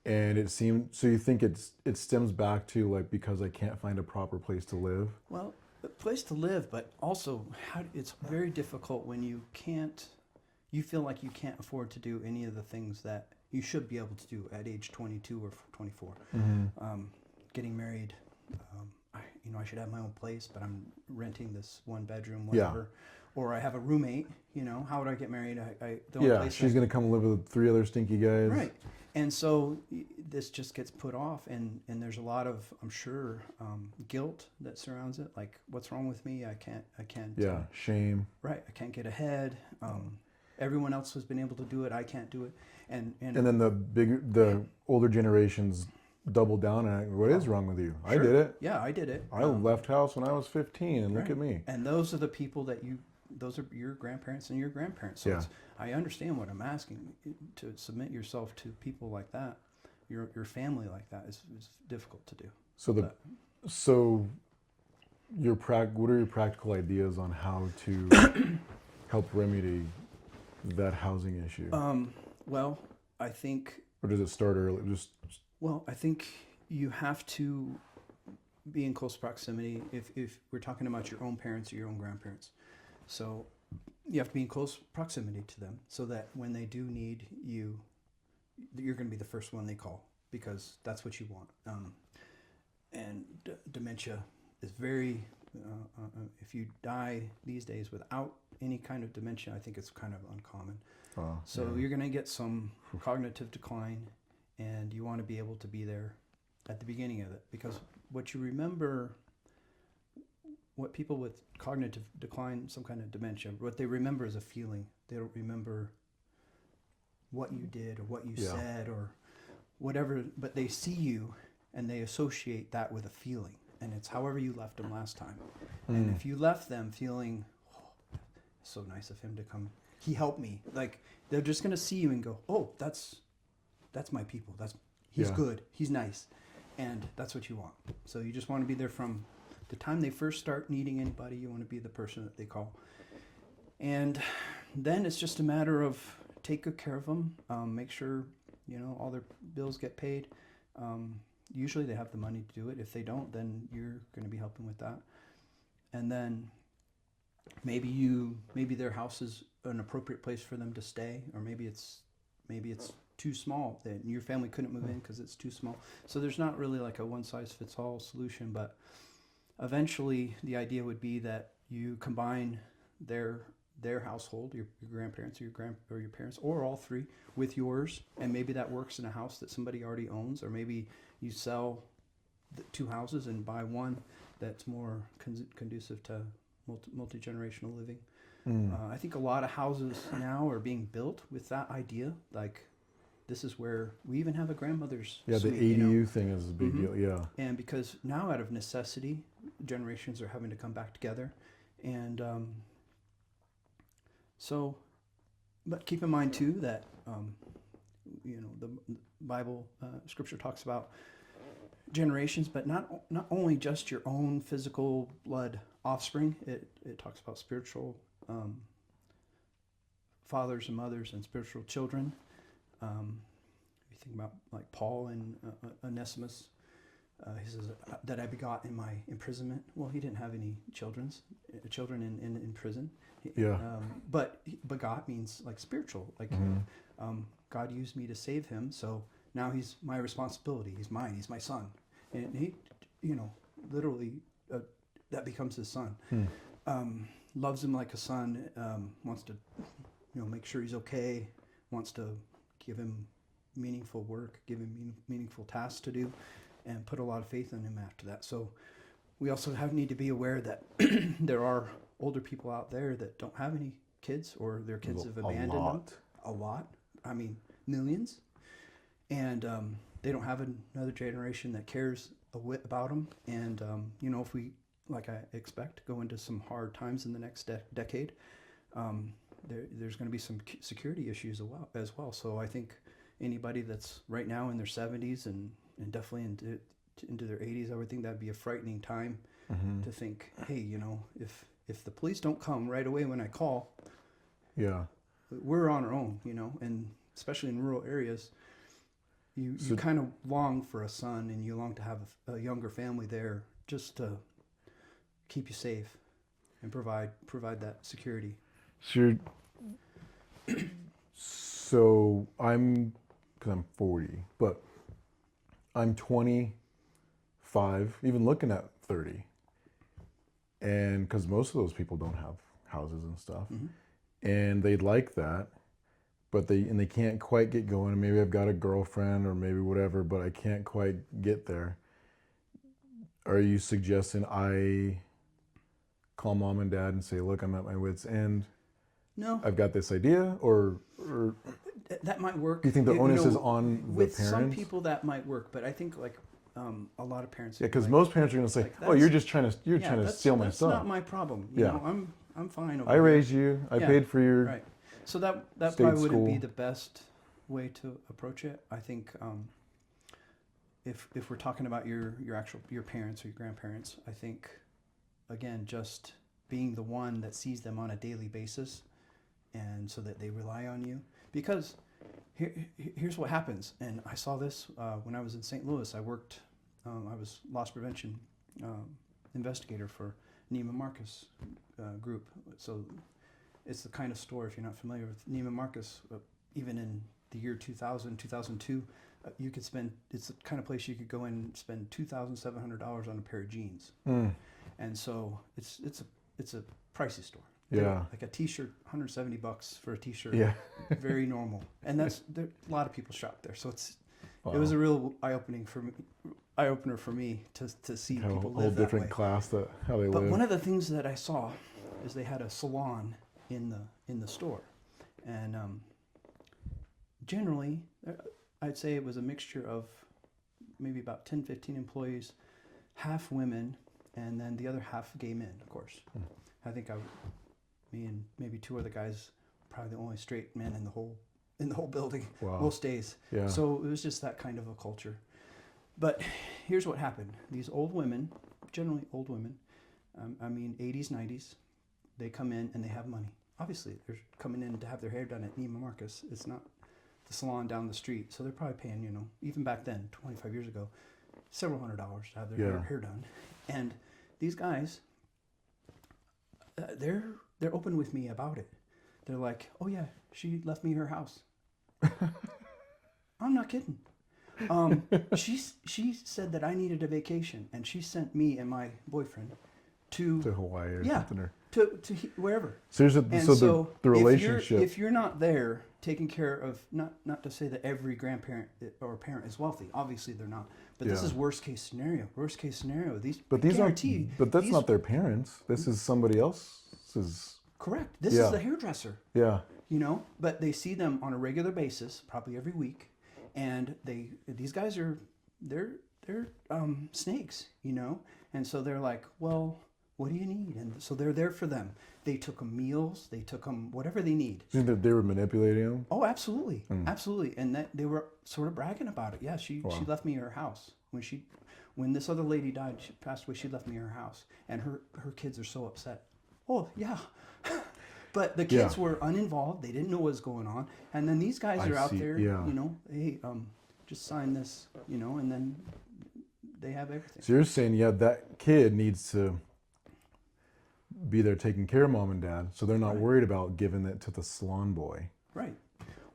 And it seemed, so you think it stems back to like, because I can't find a proper place to live? Well, a place to live, but also it's very difficult when you feel like you can't afford to do any of the things that you should be able to do at age 22 or 24. Getting married, I should have my own place, but I'm renting this one bedroom, whatever. Or I have a roommate, how would I get married? The only place she's going to come live with 3 other stinky guys. Right. And so this just gets put off, and there's a lot of, I'm sure, guilt that surrounds it. Like, what's wrong with me? I can't. Yeah, shame. Right. I can't get ahead. Everyone else has been able to do it. I can't do it. And then the older generations double down on what is wrong with you? Sure. I did it. Yeah, I did it. I left house when I was 15, and look at me. And those are the people those are your grandparents and your grandparents. So I understand what I'm asking. To submit yourself to people like that, your family like that, is difficult to do. So what are your practical ideas on how to help remedy that housing issue? Well, I think. Or does it start early? Well, I think you have to be in close proximity if we're talking about your own parents or your own grandparents. So you have to be in close proximity to them so that when they do need you, you're going to be the first one they call, because that's what you want. And dementia is very, if you die these days without any kind of dementia, I think it's kind of uncommon. You're going to get some cognitive decline, and you want to be able to be there at the beginning of it, because what you remember, what people with cognitive decline, some kind of dementia, what they remember is a feeling. They don't remember what you did or what you said or whatever, but they see you and they associate that with a feeling, and it's however you left them last time. And if you left them feeling, it's so nice of him to come, he helped me, like, they're just going to see you and go, oh, that's my people, he's good, he's nice, and that's what you want. So you just want to be there from the time they first start needing anybody. You want to be the person that they call, and then it's just a matter of take good care of them, make sure all their bills get paid. Usually they have the money to do it. If they don't, then you're going to be helping with that. And then maybe their house is an appropriate place for them to stay, or maybe it's too small that your family couldn't move in because it's too small. So there's not really like a one size fits all solution, but eventually the idea would be that you combine their household, your grandparents or your parents, or all three, with yours, and maybe that works in a house that somebody already owns, or maybe you sell the 2 houses and buy one that's more conducive to multi-generational living. I think a lot of houses now are being built with that idea, like, this is where we even have a grandmother's suite, the ADU thing is a big deal, And because now, out of necessity, generations are having to come back together. And but keep in mind too that the Bible, Scripture talks about generations, but not only just your own physical blood offspring. It talks about spiritual fathers and mothers and spiritual children. You think about like Paul and Onesimus. He says that I begot in my imprisonment. Well, he didn't have any children in prison. Yeah. But begot means like spiritual. Like God used me to save him, so now he's my responsibility. He's mine. He's my son, and he, literally, that becomes his son. Loves him like a son. Wants to, make sure he's okay. Wants to give him meaningful work, give him meaningful tasks to do, and put a lot of faith in him after that. So we also need to be aware that there are older people out there that don't have any kids, or their kids have abandoned them. A lot. I mean, millions. And they don't have another generation that cares a whit about them. And, if we, like I expect, go into some hard times in the next decade, there's going to be some security issues as well. So I think anybody that's right now in their 70s and definitely into their 80s, I would think that'd be a frightening time to think, hey, if the police don't come right away when I call, we're on our own, and especially in rural areas, you kind of long for a son, and you long to have a younger family there just to keep you safe and provide that security. So because I'm 40, but I'm 25, even looking at 30. And because most of those people don't have houses and stuff, and they'd like that, but they can't quite get going. Maybe I've got a girlfriend or maybe whatever, but I can't quite get there. Are you suggesting I call mom and dad and say, look, I'm at my wit's end? No. I've got this idea, or that might work. Do you think the onus is on the with parents? Some people that might work, but I think a lot of parents. Yeah, because most parents are going to say, "Oh, you're just trying to steal my son." That's not my problem. I'm fine over I here. raised you. I paid for your right. So that state probably wouldn't school. be the best way to approach it. I think if we're talking about your parents or your grandparents, I think again just being the one that sees them on a daily basis, and so that they rely on you. Because here's what happens, and I saw this when I was in St. Louis. I worked, I was loss prevention investigator for Neiman Marcus group. So it's the kind of store, if you're not familiar with Neiman Marcus, even in the year 2000, 2002, you could spend, it's the kind of place you could go in and spend $2,700 on a pair of jeans. And so it's a pricey store. Yeah. Like a t-shirt, $170 for a t-shirt. Yeah. Very normal. And a lot of people shop there. So it was a real eye-opener for me to see people live that way. A whole different class how they live. But one of the things that I saw is they had a salon in the store. And generally, I'd say it was a mixture of maybe about 10, 15 employees, half women, and then the other half gay men, of course. I think me and maybe two other guys, probably the only straight men in the whole building. Wow. Most days. Yeah. So it was just that kind of a culture. But here's what happened. These old women, generally old women, 80s, 90s, they come in and they have money. Obviously, they're coming in to have their hair done at Neiman Marcus. It's not the salon down the street. So they're probably paying, even back then, 25 years ago, several $100s to have their hair done. And these guys, they're open with me about it. They're like, oh yeah, she left me her house. I'm not kidding. She said that I needed a vacation, and she sent me and my boyfriend to Hawaii or something. Or to wherever. So the relationship. If you're not there taking care of, not to say that every grandparent or parent is wealthy. Obviously they're not. But this is worst case scenario. Worst case scenario. But that's not their parents. This is somebody else's. Correct. This is the hairdresser. Yeah. But they see them on a regular basis, probably every week, and these guys are they're snakes, and so they're like, well, what do you need? And so they're there for them. They took them meals, they took them whatever they need. You think that they were manipulating them? Oh, absolutely, absolutely, and that they were sort of bragging about it. Yeah, she left me her house when this other lady died. She passed away. She left me her house, and her kids are so upset. Oh yeah. But the kids were uninvolved. They didn't know what was going on. And then these guys are out there, hey, just sign this, and then they have everything. So you're saying, that kid needs to be there taking care of mom and dad, so they're not worried about giving it to the salon boy. Right.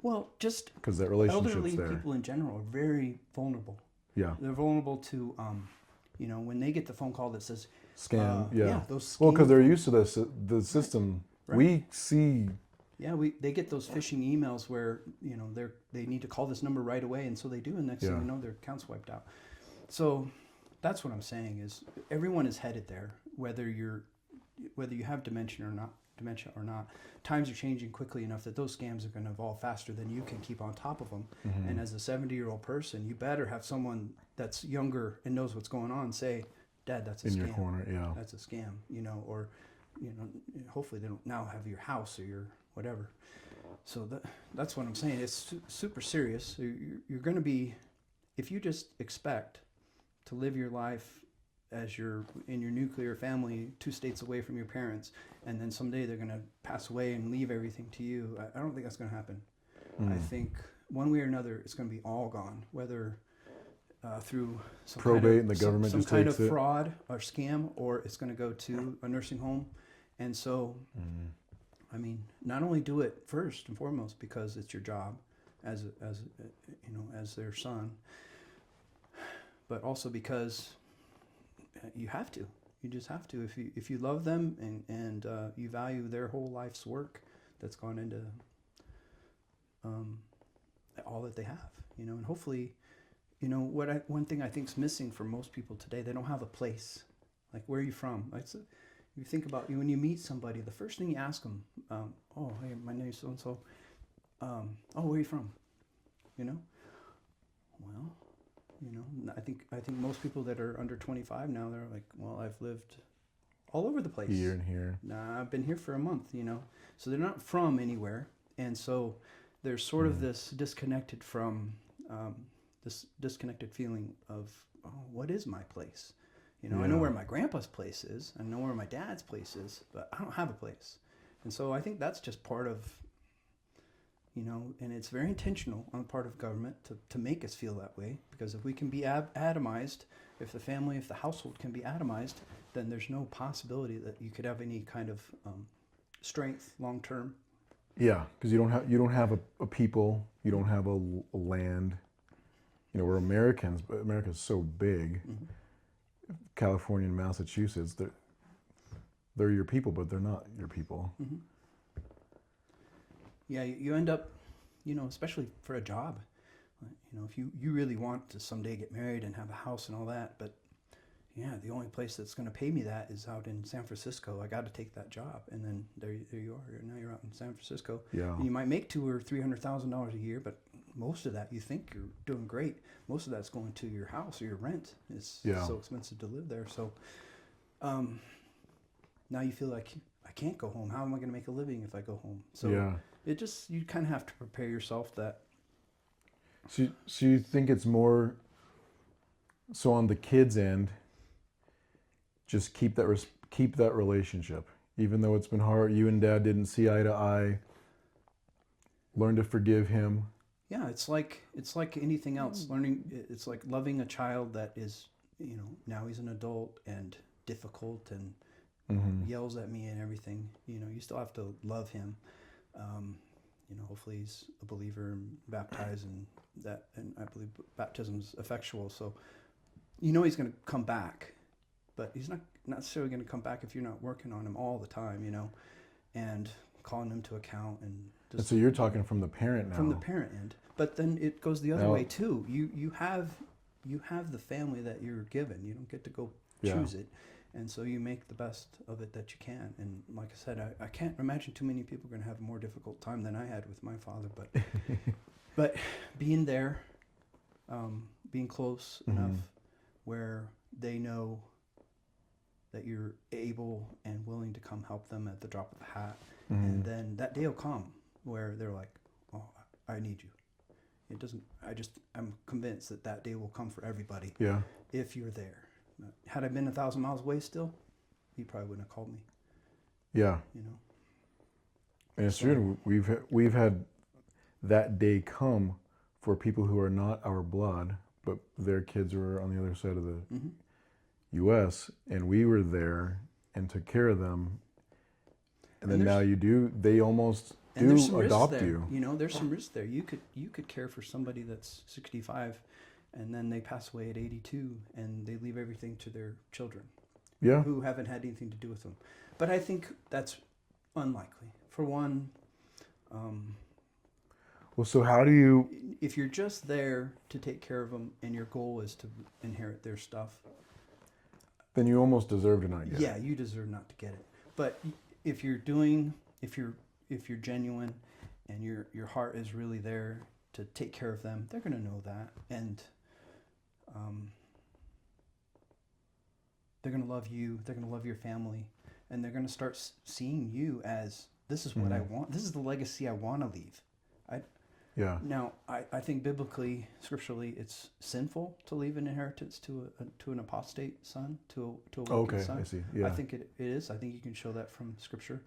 Well, just because that relationship's elderly there. people in general are very vulnerable. Yeah. They're vulnerable to, when they get the phone call that says scam. Those scam. Well, because they're used to the system. Right. We see. Yeah, they get those phishing emails where they need to call this number right away, and so they do, and next thing you know, their account's wiped out. So that's what I'm saying is everyone is headed there, whether you have dementia or not. Times are changing quickly enough that those scams are going to evolve faster than you can keep on top of them. Mm-hmm. And as a 70-year-old person, you better have someone that's younger and knows what's going on say, Dad, that's a scam. In your corner, yeah. That's a scam, or hopefully they don't now have your house or your whatever. So that's what I'm saying. It's super serious. You're going to be, if you just expect to live your life as you're in your nuclear family 2 states away from your parents, and then someday they're going to pass away and leave everything to you, I don't think that's going to happen. I think one way or another it's going to be all gone, whether through some probate and the government some just kind takes of it. Fraud or scam, or it's going to go to a nursing home. And so I mean, not only do it first and foremost because it's your job as their son, but also because you have to. You just have to. If you love them and you value their whole life's work that's gone into all that they have, and hopefully, one thing I think is missing for most people today, they don't have a place. Like, where are you from? You think about when you meet somebody, the first thing you ask them, oh, hey, my name's so and so. Oh, where are you from? Well. I think most people that are under 25 now, they're like, well, I've lived all over the place. Here and here. Nah, I've been here for a month, So they're not from anywhere. And so there's sort of this disconnected from, this disconnected feeling of, oh, what is my place? I know where my grandpa's place is. I know where my dad's place is, but I don't have a place. And so I think that's just part of, and it's very intentional on the part of government to make us feel that way, because if we can be atomized, if the household can be atomized, then there's no possibility that you could have any kind of strength long term. Yeah, because you don't have a people, you don't have a land. We're Americans, but America's so big. Mm-hmm. California and Massachusetts, they're your people, but they're not your people. Mm-hmm. Yeah, you end up, especially for a job, if you really want to someday get married and have a house and all that, but yeah, the only place that's going to pay me that is out in San Francisco. I got to take that job, and then there you are. Now you're out in San Francisco. Yeah. And you might make $200,000 or $300,000 a year, but most of that, you think you're doing great. Most of that's going to your house or your rent. It's so expensive to live there. So now you feel like I can't go home. How am I going to make a living if I go home? So you kind of have to prepare yourself that. So you think it's more so on the kids' end, just keep that relationship, even though it's been hard. You and Dad didn't see eye to eye. Learn to forgive him. Yeah, it's like anything else. It's like loving a child that is, now he's an adult and difficult and yells at me and everything. You still have to love him. Hopefully he's a believer and baptized, and I believe baptism's effectual. So, he's going to come back, but he's not necessarily going to come back if you're not working on him all the time, and calling him to account and And so you're talking from the parent now. From the parent end, but then it goes the other way too. You have the family that you're given. You don't get to go choose it, and so you make the best of it that you can. And like I said, I can't imagine too many people are going to have a more difficult time than I had with my father. But being there, being close enough where they know that you're able and willing to come help them at the drop of a hat, and then that day will come where they're like, oh, I need you. It doesn't, I'm convinced that day will come for everybody. Yeah. If you're there. Had I been 1,000 miles away still, he probably wouldn't have called me. Yeah. And it's So- true. We've had that day come for people who are not our blood, but their kids were on the other side of the Mhm. U.S. and we were there and took care of them. And then And now they almost And there's do some risks adopt there. you. You know, there's some risks there. You could care for somebody that's 65, and then they pass away at 82, and they leave everything to their children, Yeah. who haven't had anything to do with them. But I think that's unlikely. For one, Well, so how do you? if you're just there to take care of them, and your goal is to inherit their stuff, Then you almost deserve to not get yeah, it. you deserve not to get it. But if you're doing, if you're genuine, and your heart is really there to take care of them, they're gonna know that, and they're gonna love you. They're gonna love your family, and they're gonna start seeing you as, this is what I want. This is the legacy I want to leave. Yeah. Now, I think biblically, scripturally, it's sinful to leave an inheritance to an apostate son, to a wicked Okay, son. I see. Yeah. I think it is. I think you can show that from scripture.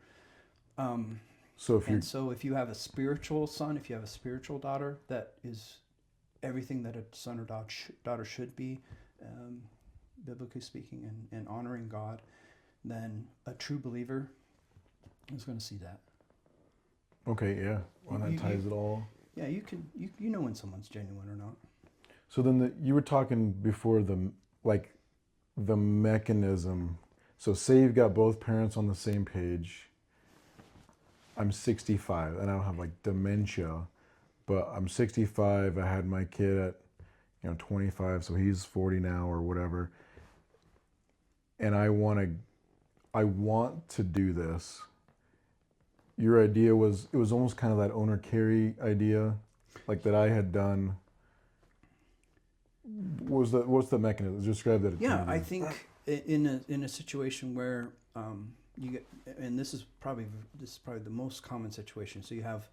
So if you And so if you have a spiritual son, if you have a spiritual daughter that is everything that a son or daughter should be, biblically speaking, and honoring God, then a true believer is going to see that. okay, yeah, well, that ties it all. Yeah, you know when someone's genuine or not. So then you were talking before the mechanism. So say you've got both parents on the same page. I'm 65 and I don't have like dementia, but I'm 65. I had my kid at 25, so he's 40 now or whatever. And I want to do this. Your idea was, it was almost kind of that owner carry idea, like that I had done. What's the mechanism? Describe that. Yeah, I think in a situation where you get, and this is probably the most common situation. So you have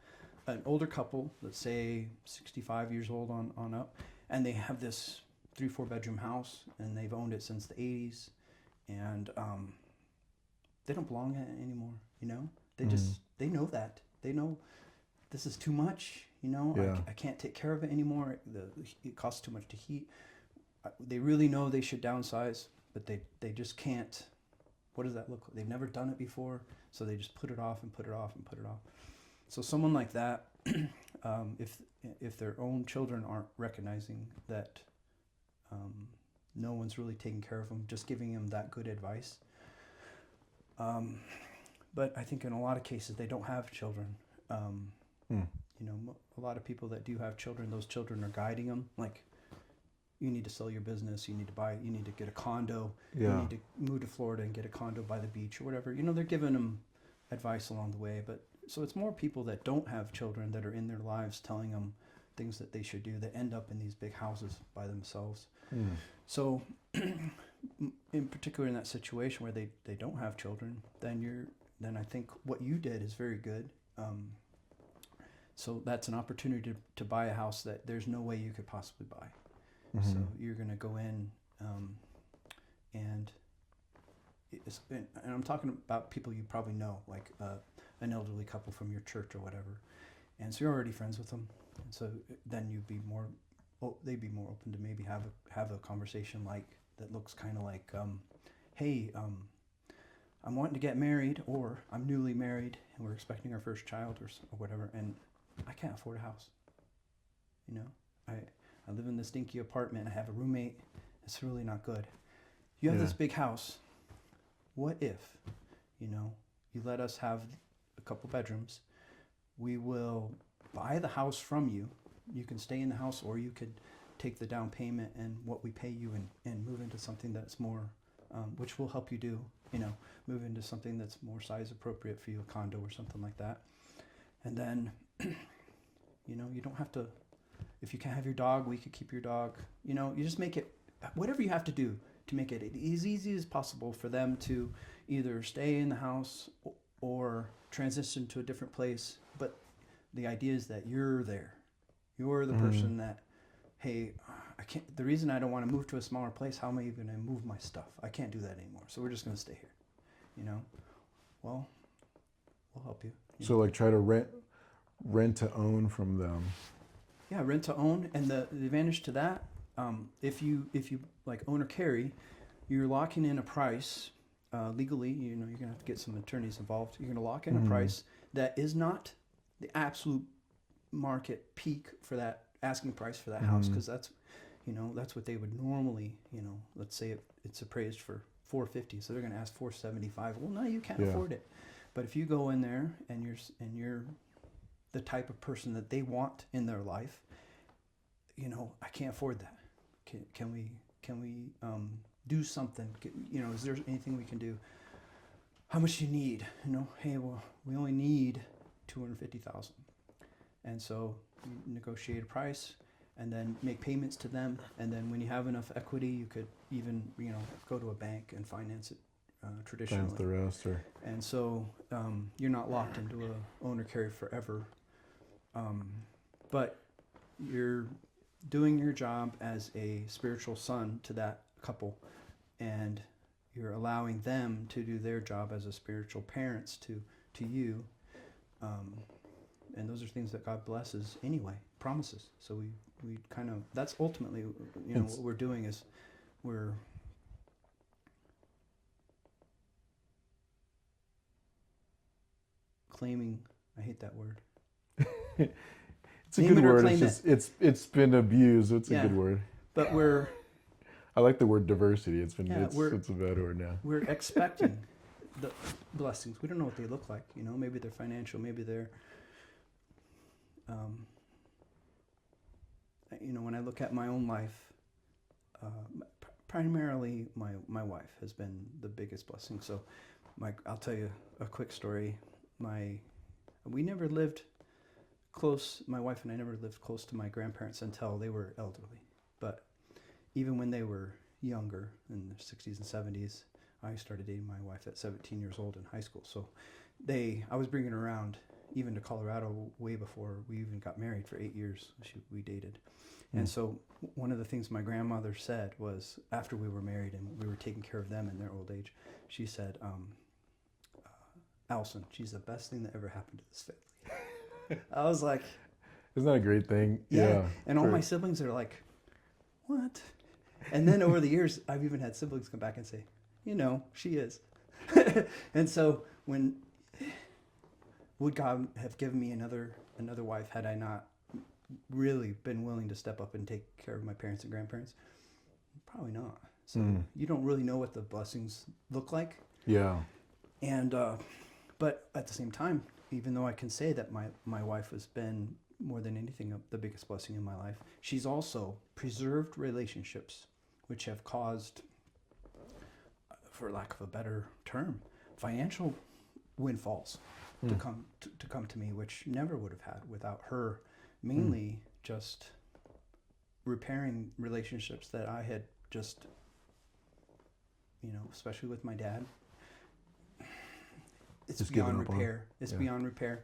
an older couple, let's say 65 years old on up, and they have this 3-4 bedroom house, and they've owned it since the 80s, and they don't belong in it anymore. They just they know that. They know this is too much. Yeah. I can't take care of it anymore. It costs too much to heat. They really know they should downsize, but they just can't. What does that look like? They've never done it before, so they just put it off and put it off and put it off. So someone like that, if their own children aren't recognizing that no one's really taking care of them, just giving them that good advice. But I think in a lot of cases they don't have children. A lot of people that do have children, those children are guiding them. Like, you need to sell your business. You need to get a condo. Yeah. You need to move to Florida and get a condo by the beach or whatever. They're giving them advice along the way. But so it's more people that don't have children that are in their lives telling them things that they should do, that end up in these big houses by themselves. So in particular in that situation where they don't have children, then I think what you did is very good. So that's an opportunity to buy a house that there's no way you could possibly buy. So you're going to go in, and I'm talking about people you probably know, like an elderly couple from your church or whatever. And so you're already friends with them. And so then they'd be more open to maybe have a conversation that looks kind of like, hey, I'm wanting to get married, or I'm newly married and we're expecting our first child or whatever, and I can't afford a house. I live in this dinky apartment. I have a roommate. It's really not good. You have this big house. What if, you let us have a couple bedrooms. We will buy the house from you. You can stay in the house, or you could take the down payment and what we pay you and move into something that's more, which will help you do, move into something that's more size appropriate for you, a condo or something like that. And then, you don't have to, if you can't have your dog, we could keep your dog. You just make it, whatever you have to do to make it as easy as possible for them to either stay in the house or transition to a different place. But the idea is that you're there. You're the person that, hey, I can't, the reason I don't want to move to a smaller place, how am I even going to move my stuff? I can't do that anymore. So we're just going to stay here. Well, we'll help you. So like try to rent to own from them. Yeah, rent to own, and the advantage to that, if you like own or carry, you're locking in a price legally. You know, you're gonna have to get some attorneys involved. You're gonna lock in a price that is not the absolute market peak for that asking price for that house, because that's, you know, that's what they would normally, you know, let's say it's appraised for 450, so they're gonna ask 475. Well, no, you can't afford it. But if you go in there and you're the type of person that they want in their life, you know, I can't afford that. Can we do something? You know, is there anything we can do? How much do you need? You know, hey, well, we only need 250,000, and so you negotiate a price, and then make payments to them, and then when you have enough equity, you could even, you know, go to a bank and finance it traditionally. Finance the rest, or and so you're not locked into a owner carry forever. But you're doing your job as a spiritual son to that couple, and you're allowing them to do their job as a spiritual parents to you. And those are things that God blesses anyway, promises. So we kind of, that's ultimately, you know, what we're doing is we're claiming, I hate that word. it's a good word. It's just it's been abused. It's a good word. But we're I like the word diversity. It's a bad word now. We're expecting the blessings. We don't know what they look like. You know, maybe they're financial. Maybe they're, you know, when I look at my own life, primarily my wife has been the biggest blessing. So, I'll tell you a quick story. We never lived close. My wife and I never lived close to my grandparents until they were elderly. But even when they were younger, in their 60s and 70s, I started dating my wife at 17 years old in high school. So I was bringing her around even to Colorado way before we even got married. For 8 years we dated. And so one of the things my grandmother said was, after we were married and we were taking care of them in their old age, she said, Allison, she's the best thing that ever happened to this family. I was like, isn't that a great thing? Yeah. And all my siblings are like, what? And then over the years, I've even had siblings come back and say, you know, she is. And so would God have given me another wife had I not really been willing to step up and take care of my parents and grandparents? Probably not. So you don't really know what the blessings look like. Yeah. And but at the same time, even though I can say that my wife has been more than anything the biggest blessing in my life, she's also preserved relationships which have caused, for lack of a better term, financial windfalls to come to me, which never would have had without her. Mainly just repairing relationships that I had just, you know, especially with my dad. It's just beyond repair. It's beyond repair.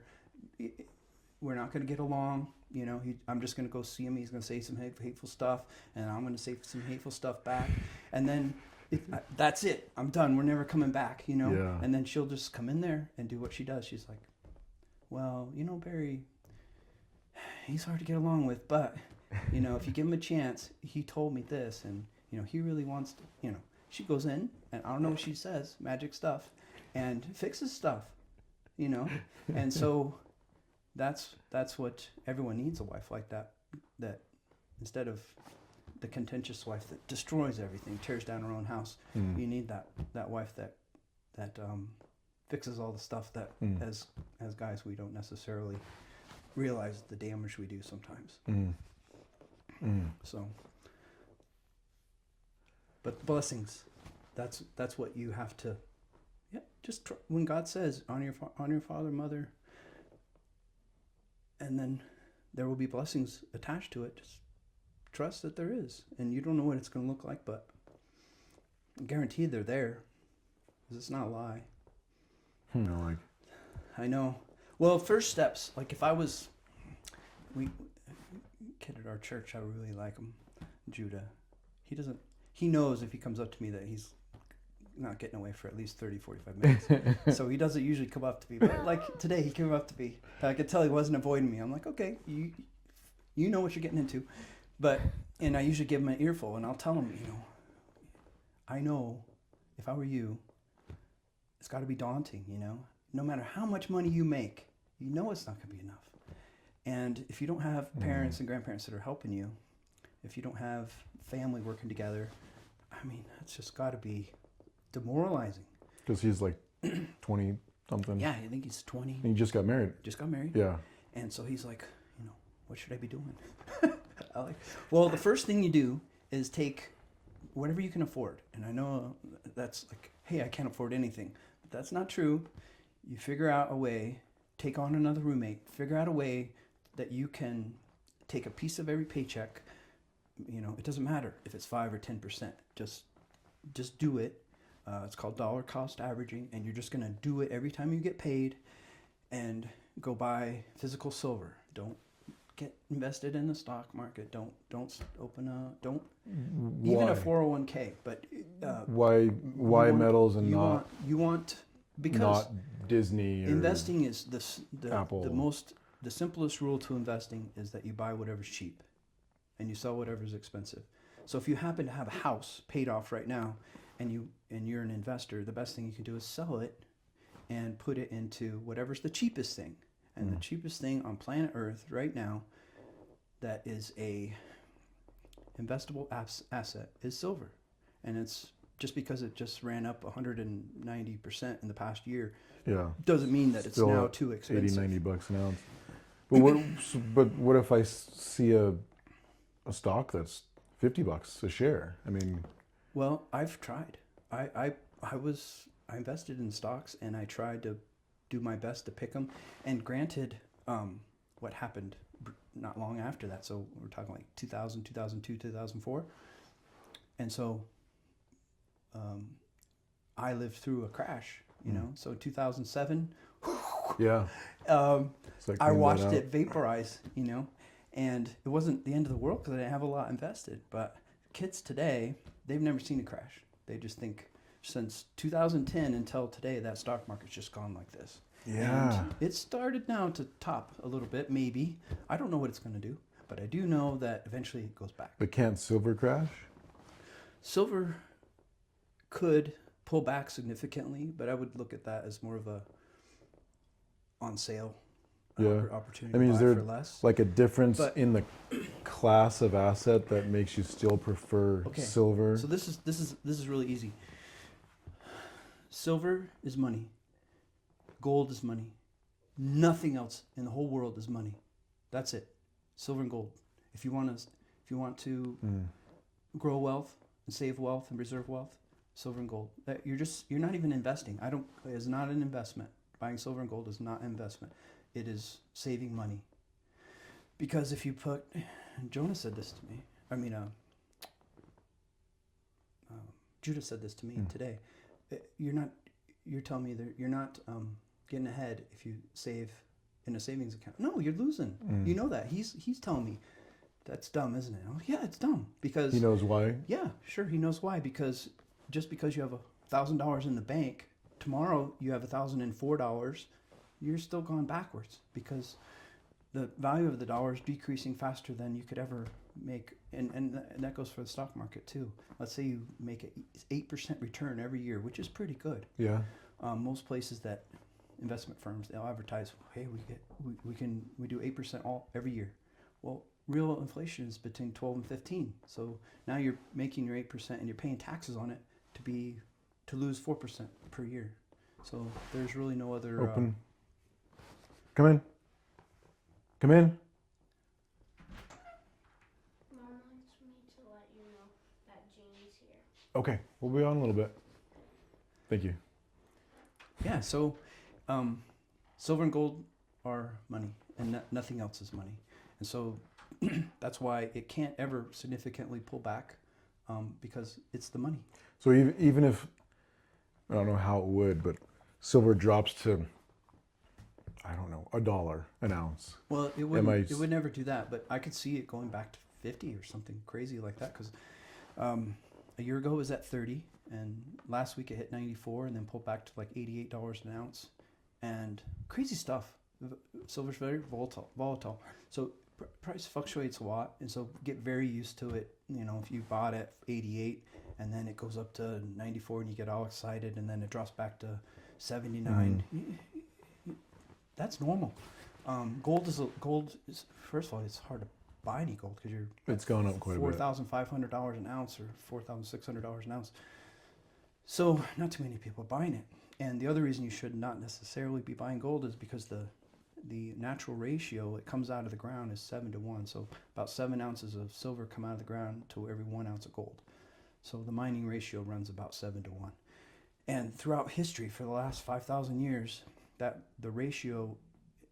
We're not going to get along. You know, I'm just going to go see him. He's going to say some hateful stuff, and I'm going to say some hateful stuff back. And then that's it. I'm done. We're never coming back, you know? Yeah. And then she'll just come in there and do what she does. She's like, well, you know, Barry, he's hard to get along with, but, you know, if you give him a chance, he told me this, and, you know, he really wants to, you know. She goes in, and I don't know what she says, magic stuff, and fixes stuff, you know. And so that's what everyone needs, a wife like that instead of the contentious wife that destroys everything, tears down her own house. You need that wife that fixes all the stuff that as guys we don't necessarily realize the damage we do sometimes. So, but blessings, that's what you have to. Yeah, just when God says honor your father, mother, and then there will be blessings attached to it. Just trust that there is, and you don't know what it's going to look like, but I'm guaranteed they're there, because it's not a lie. I know. Well, first steps, like if I was, kid at our church, I really like him, Judah. He knows if he comes up to me that he's not getting away for at least 30, 45 minutes. So he doesn't usually come up to me. But like today, he came up to me. I could tell he wasn't avoiding me. I'm like, okay, you know what you're getting into. And I usually give him an earful, and I'll tell him, I know if I were you, it's got to be daunting, no matter how much money you make, it's not going to be enough. And if you don't have parents and grandparents that are helping you, if you don't have family working together, I mean, that's just got to be demoralizing. Because he's like 20 something. Yeah, I think he's 20. And he just got married. Yeah. And so he's like, what should I be doing? Well, the first thing you do is take whatever you can afford. And I know that's like, hey, I can't afford anything. But that's not true. You figure out a way, take on another roommate, figure out a way that you can take a piece of every paycheck. It doesn't matter if it's 5 or 10%. Just do it. It's called dollar cost averaging, and you're just going to do it every time you get paid, and go buy physical silver. Don't get invested in the stock market. Don't open even a 401k. But why metals and not because not Disney or investing is Apple. The simplest rule to investing is that you buy whatever's cheap and you sell whatever's expensive. So if you happen to have a house paid off right now and you're an investor, the best thing you can do is sell it and put it into whatever's the cheapest thing. And the cheapest thing on planet Earth right now that is a investable asset is silver. And it's just because it just ran up 190% in the past year, doesn't mean that it's now too expensive. $80-$90 an ounce. But what if I see a stock that's $50 a share? I mean, well, I've tried. I invested in stocks, and I tried to do my best to pick them. And granted, what happened not long after that, so we're talking like 2000, 2002, 2004. And so I lived through a crash, so 2007. Yeah. I watched it vaporize, and it wasn't the end of the world because I didn't have a lot invested. But kids today, they've never seen a crash. They just think since 2010 until today, that stock market's just gone like this. Yeah. And it started now to top a little bit, maybe. I don't know what it's going to do, but I do know that eventually it goes back. But can't silver crash? Silver could pull back significantly, but I would look at that as more of a on sale opportunity. I mean, is to buy there for less. like a difference in the class of asset that makes you still prefer silver? So this is really easy. Silver is money. Gold is money. Nothing else in the whole world is money. That's it. Silver and gold. If you want to grow wealth and save wealth and preserve wealth, silver and gold. You're not even investing. It's not an investment. Buying silver and gold is not an investment. It is saving money. Because if you put, Jonah said this to me. I mean, Judah said this to me today. You're telling me that you're not getting ahead if you save in a savings account. No, you're losing. You know that. He's telling me that's dumb, isn't it? I'm like, yeah, it's dumb because he knows why. Yeah, sure, he knows why. Because just because you have $1,000 in the bank, tomorrow you have $1,004. You're still going backwards because the value of the dollar is decreasing faster than you could ever make, and that goes for the stock market too. Let's say you make an 8% return every year, which is pretty good. Yeah. Most places that investment firms, they'll advertise, hey, we do 8% every year. Well, real inflation is between 12 and 15. So now you're making your 8% and you're paying taxes on it to lose 4% per year. So there's really no other. Open. Come in. Come in. Mom wants me to let you know that Jane's here. Okay, we'll be on a little bit. Thank you. Yeah, so silver and gold are money, and nothing else is money. And so that's why it can't ever significantly pull back because it's the money. So even if, I don't know how it would, but silver drops to, I don't know, $1 an ounce. Well, it would never do that, but I could see it going back to 50 or something crazy like that because a year ago it was at 30, and last week it hit 94, and then pulled back to like $88 an ounce, and crazy stuff. Silver's very volatile. So price fluctuates a lot, and so get very used to it. You know, if you bought at 88 and then it goes up to 94 and you get all excited, and then it drops back to 79, that's normal. Gold is first of all, it's hard to buy any gold because It's gone up quite a bit. $4,500 an ounce or $4,600 an ounce. So not too many people are buying it. And the other reason you should not necessarily be buying gold is because the natural ratio it comes out of the ground is 7-1. So about 7 ounces of silver come out of the ground to every 1 ounce of gold. So the mining ratio runs about 7-1. And throughout history, for the last 5,000 years, that the ratio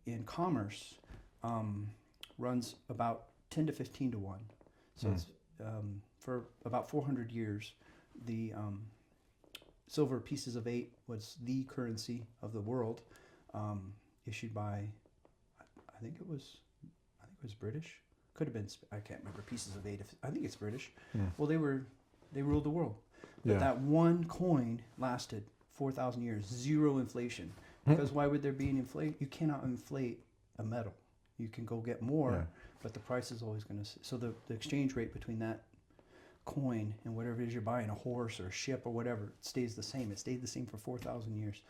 in commerce runs about 10 to 15 to 1. So it's, for about 400 years, the silver pieces of 8 was the currency of the world, issued by, I think it was British. Could have been, I can't remember, pieces of 8. I think it's British. Well, they ruled the world. But that one coin lasted 4,000 years, zero inflation. Because why would there be an inflation? You cannot inflate a metal. You can go get more, but the price is always going to. So the exchange rate between that coin and whatever it is you're buying, a horse or a ship or whatever, it stays the same. It stayed the same for 4,000 years.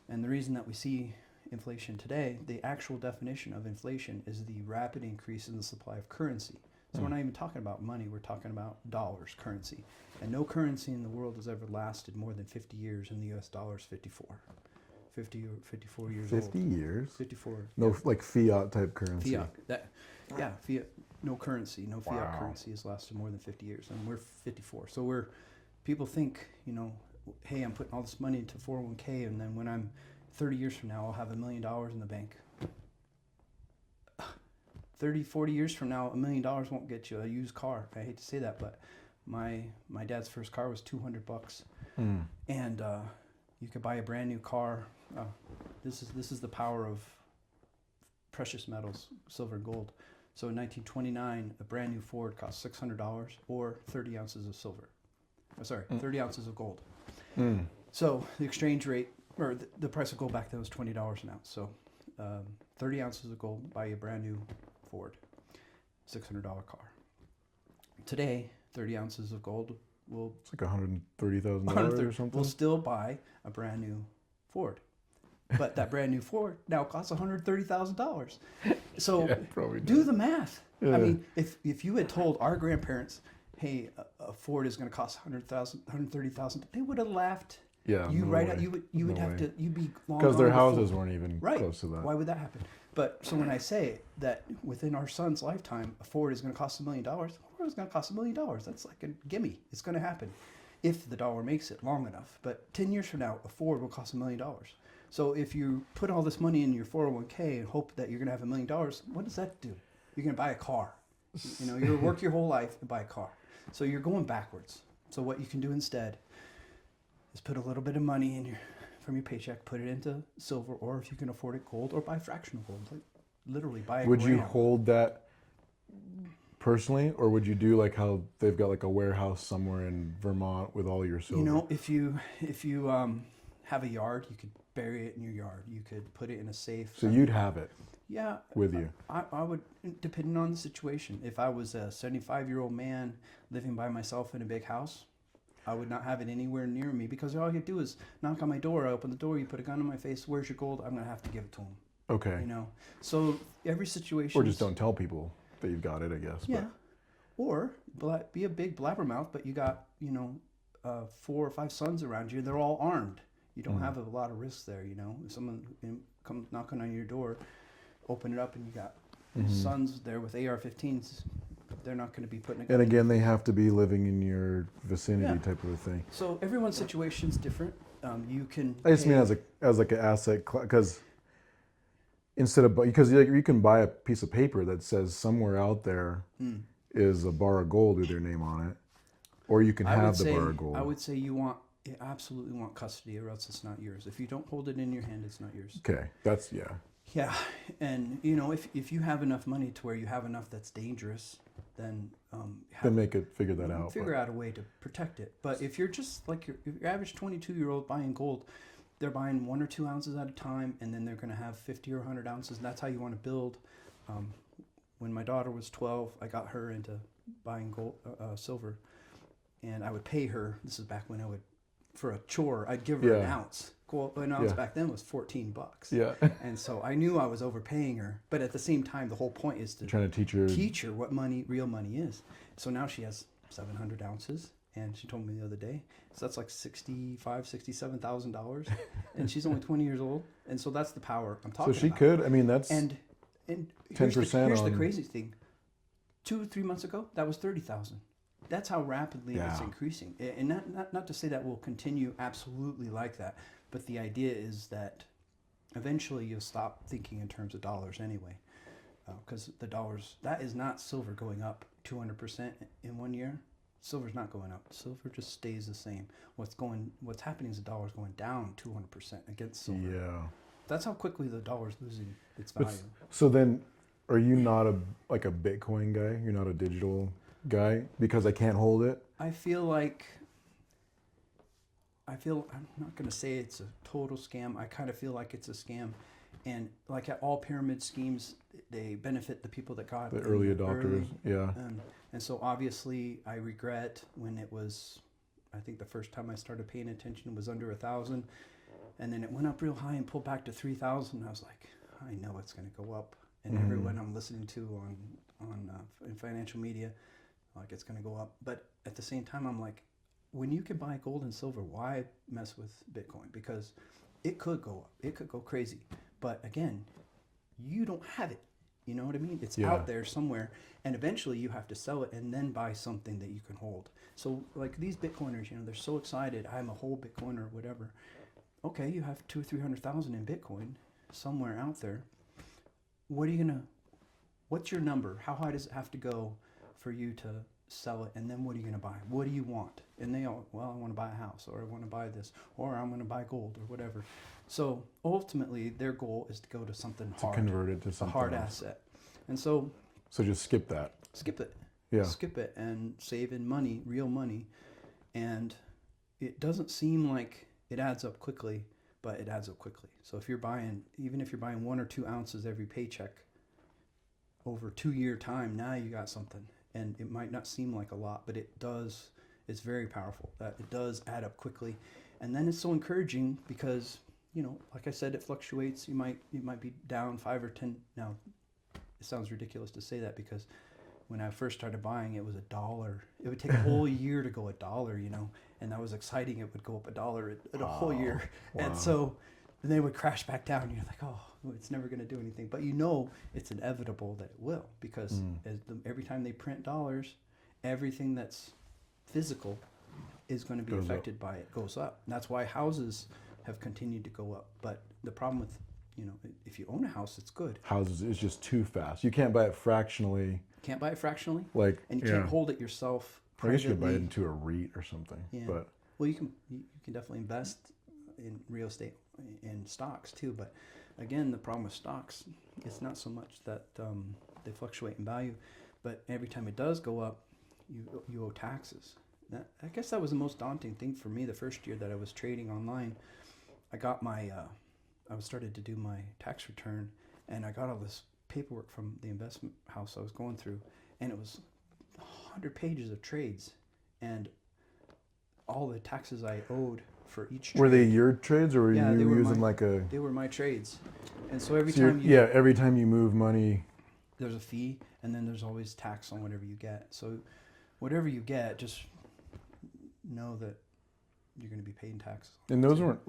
And the reason that we see inflation today, the actual definition of inflation is the rapid increase in the supply of currency. So we're not even talking about money, we're talking about dollars, currency. And no currency in the world has ever lasted more than 50 years, and the US dollar is 54. 50 or 54 years 50 old. years? 54. No, like fiat type currency. Fiat. Fiat. No currency. No fiat currency has lasted more than 50 years, and we're 54. So people think, you know, hey, I'm putting all this money into 401k, and then when I'm 30 years from now, I'll have $1 million in the bank. 30, 40 years from now, $1 million won't get you a used car. I hate to say that, but my dad's first car was $200, and you could buy a brand new car. This is the power of precious metals, silver and gold. So in 1929, a brand new Ford cost $600 or 30 ounces of silver. 30 ounces of gold. So the exchange rate, or the price of gold back then was $20 an ounce. So 30 ounces of gold, buy a brand new Ford, $600 car. Today, 30 ounces of gold will... It's like $130,000 or something? Will still buy a brand new Ford. But that brand new Ford now costs $130,000. So do the math. I mean, if you had told our grandparents, hey, a Ford is going to cost $130,000, they would have laughed. Yeah, you no right way. out. You would have to. You'd be long because their gone before. houses weren't even close to that. Why would that happen? But so when I say that within our son's lifetime, a Ford is going to cost $1 million, a Ford is going to cost $1 million. That's like a gimme. It's going to happen if the dollar makes it long enough. But 10 years from now, a Ford will cost $1 million. So if you put all this money in your 401k and hope that you're going to have $1 million, what does that do? You're going to buy a car. You know, you work your whole life and buy a car. So you're going backwards. So what you can do instead is put a little bit of money from your paycheck, put it into silver, or if you can afford it, gold, or buy fractional gold. Like literally buy a Would you gram. hold that personally, or would you do like how they've got like a warehouse somewhere in Vermont with all your silver? You know, if you have a yard, you could bury it in your yard. You could put it in a safe. So you'd have it with you. I would, depending on the situation. If I was a 75-year-old man living by myself in a big house, I would not have it anywhere near me, because all you do is knock on my door. I open the door, you put a gun in my face. Where's your gold? I'm going to have to give it to him. Okay. You know, so every situation. Or just don't tell people that you've got it, I guess. Yeah. Or be a big blabbermouth, but you got, 4 or 5 sons around you. They're all armed. You don't have a lot of risks there, you know. If someone comes knocking on your door, open it up, and you got sons there with AR-15s. They're not going to be putting a gun. And again, they have to be living in your vicinity type of a thing. So everyone's situation's different. You can. I just mean as like an asset, because because you can buy a piece of paper that says somewhere out there is a bar of gold with your name on it, or you can have the bar of gold. I would say you absolutely want custody, or else it's not yours. If you don't hold it in your hand, it's not yours. Okay, that's Yeah, and if you have enough money to where you have enough that's dangerous, then Then figure that out. figure out a way to protect it. But if you're just like your average 22-year-old buying gold, they're buying 1 or 2 ounces at a time, and then they're going to have 50 or 100 ounces. And that's how you want to build. When my daughter was 12, I got her into buying gold, silver, and I would pay her. This is back when I would, for a chore, I'd give her an ounce. An ounce back then was $14. Yeah. And so I knew I was overpaying her, but at the same time, the whole point is to trying to teach her what real money is. So now she has 700 ounces, and she told me the other day, so that's like $67,000, and she's only 20 years old, and so that's the power I'm talking about. So she could. I mean, that's and 10%. Here's the crazy thing: 2 or 3 months ago, that was 30,000. That's how rapidly it's increasing, and not to say that will continue absolutely like that, but the idea is that eventually you'll stop thinking in terms of dollars anyway, because the dollars, that is not silver going up 200% in 1 year. Silver's not going up. Silver just stays the same. What's happening is the dollar's going down 200% against silver. Yeah. That's how quickly the dollar's losing its value. So then, are you not a Bitcoin guy? You're not a digital guy because I can't hold it? I'm not going to say it's a total scam. I kind of feel like it's a scam. And like at all pyramid schemes, they benefit the people that got the early adopters. Yeah. And so obviously I regret when it was, I think the first time I started paying attention was under 1,000. And then it went up real high and pulled back to 3,000. I was like, I know it's going to go up. And everyone I'm listening to in financial media, like it's going to go up. But at the same time, I'm like, when you can buy gold and silver, why mess with Bitcoin? Because it could go up. It could go crazy. But again, you don't have it. You know what I mean? It's out there somewhere. And eventually you have to sell it and then buy something that you can hold. So like these Bitcoiners, they're so excited. I'm a whole Bitcoiner or whatever. Okay, you have 200,000 or 300,000 in Bitcoin somewhere out there. What's your number? How high does it have to go for you to sell it? And then what are you going to buy? What do you want? And they all, well, I want to buy a house, or I want to buy this, or I'm going to buy gold, or whatever. So ultimately, their goal is to go to something hard. To convert it to something a hard else. asset. And so just skip that. Skip it. Yeah. Skip it and save in money, real money. And it doesn't seem like it adds up quickly, but it adds up quickly. So if you're buying, even if you're buying 1 or 2 ounces every paycheck over 2-year time, now you got something. And it might not seem like a lot, but it does. It's very powerful. That it does add up quickly. And then it's so encouraging because, like I said, it fluctuates. You might be down 5 or 10. Now, it sounds ridiculous to say that because when I first started buying, it was $1. It would take a whole year to go $1, and that was exciting. It would go up $1 in a whole year. Wow. And so then they would crash back down. And you're like, oh, it's never going to do anything. But it's inevitable that it will, because every time they print dollars, everything that's physical is going to be affected by it, goes up. And that's why houses have continued to go up. But the problem with, if you own a house, it's good. Houses is just too fast. You can't buy it fractionally. Can't buy it fractionally. And you can't hold it yourself I guess you privately. could buy it into a REIT or something. Yeah. But well, you can definitely invest in real estate, in stocks too. But again, the problem with stocks, it's not so much that they fluctuate in value, but every time it does go up, you owe taxes. I guess that was the most daunting thing for me the first year that I was trading online. I got I started to do my tax return, and I got all this paperwork from the investment house I was going through, and it was 100 pages of trades and all the taxes I owed for each trade. Were they your trades, or were you using They were my trades. And so every time you move money, there's a fee, and then there's always tax on whatever you get. So whatever you get, just know that you're going to be paying taxes. And those weren't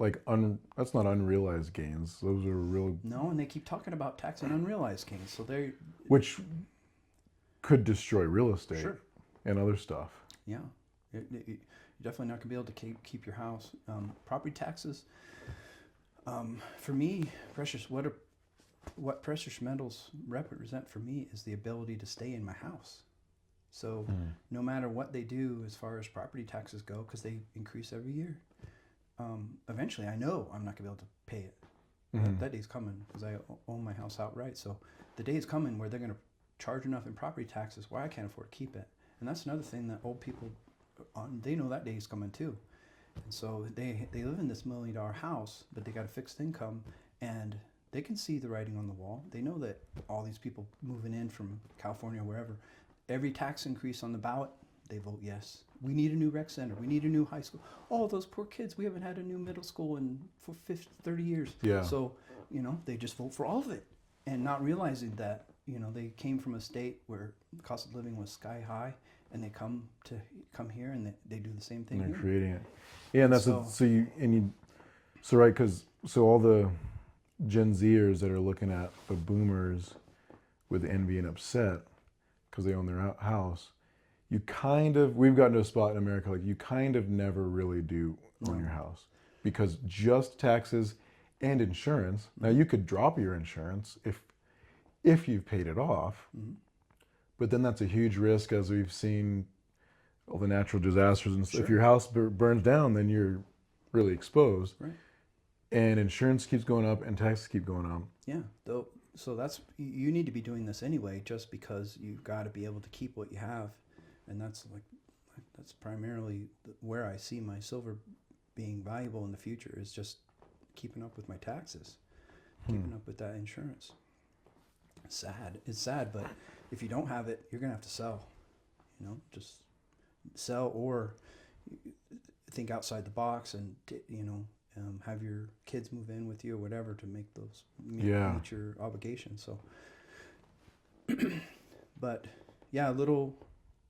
that's not unrealized gains. Those are real. No, and they keep talking about tax on unrealized gains. So which could destroy real estate and other stuff. Yeah, you're definitely not going to be able to keep your house. Property taxes. For me, what precious metals represent for me is the ability to stay in my house. So no matter what they do as far as property taxes go, because they increase every year, eventually I know I'm not going to be able to pay it. That day's coming because I own my house outright. So the day is coming where they're going to charge enough in property taxes where I can't afford to keep it. And that's another thing that old people, they know that day is coming too. And so they live in this $1 million house, but they got a fixed income, and they can see the writing on the wall. They know that all these people moving in from California or wherever, every tax increase on the ballot, they vote yes. We need a new rec center. We need a new high school. Oh, those poor kids, we haven't had a new middle school for 50, 30 years. Yeah. So, they just vote for all of it, and not realizing that, they came from a state where the cost of living was sky high, and they come here and they do the same thing And they're here. creating it. Yeah, and that's So- right, because all the Gen Zers that are looking at the boomers with envy and upset because they own their house, we've gotten to a spot in America, like, you kind of never really do own your house, because just taxes and insurance. Now, you could drop your insurance if you've paid it off, but then that's a huge risk, as we've seen all the natural disasters. And Sure. if your house burns down, then you're really exposed. Right. And insurance keeps going up and taxes keep going up. Yeah, so you need to be doing this anyway, just because you've got to be able to keep what you have, and that's primarily where I see my silver being valuable in the future, is just keeping up with my taxes, keeping up with that insurance. It's sad, but if you don't have it, you're gonna have to sell. Just sell, or think outside the box, and have your kids move in with you or whatever to make those meet your obligations. So, but yeah,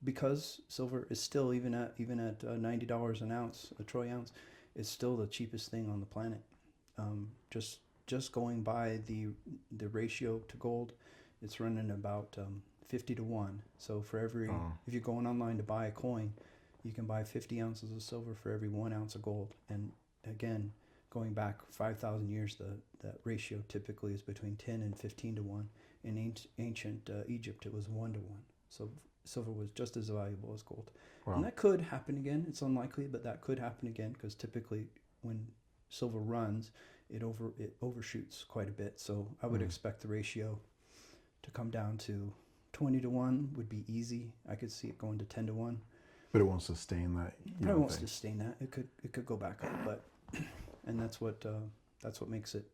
because silver is still, even at $90 an ounce, a troy ounce, is still the cheapest thing on the planet. Just going by the ratio to gold, it's running about 50 to 1. So for if you're going online to buy a coin, you can buy 50 ounces of silver for every 1 ounce of gold. And again, going back 5,000 years, that ratio typically is between 10 and 15 to 1. In ancient Egypt, it was 1 to 1. So silver was just as valuable as gold. Wow. And that could happen again. It's unlikely, but that could happen again, because typically when silver runs, it overshoots quite a bit. So I would expect the ratio to come down to 20 to 1 would be easy. I could see it going to 10 to 1. But it won't sustain that. Probably won't sustain that. It could go back up, but and that's what makes it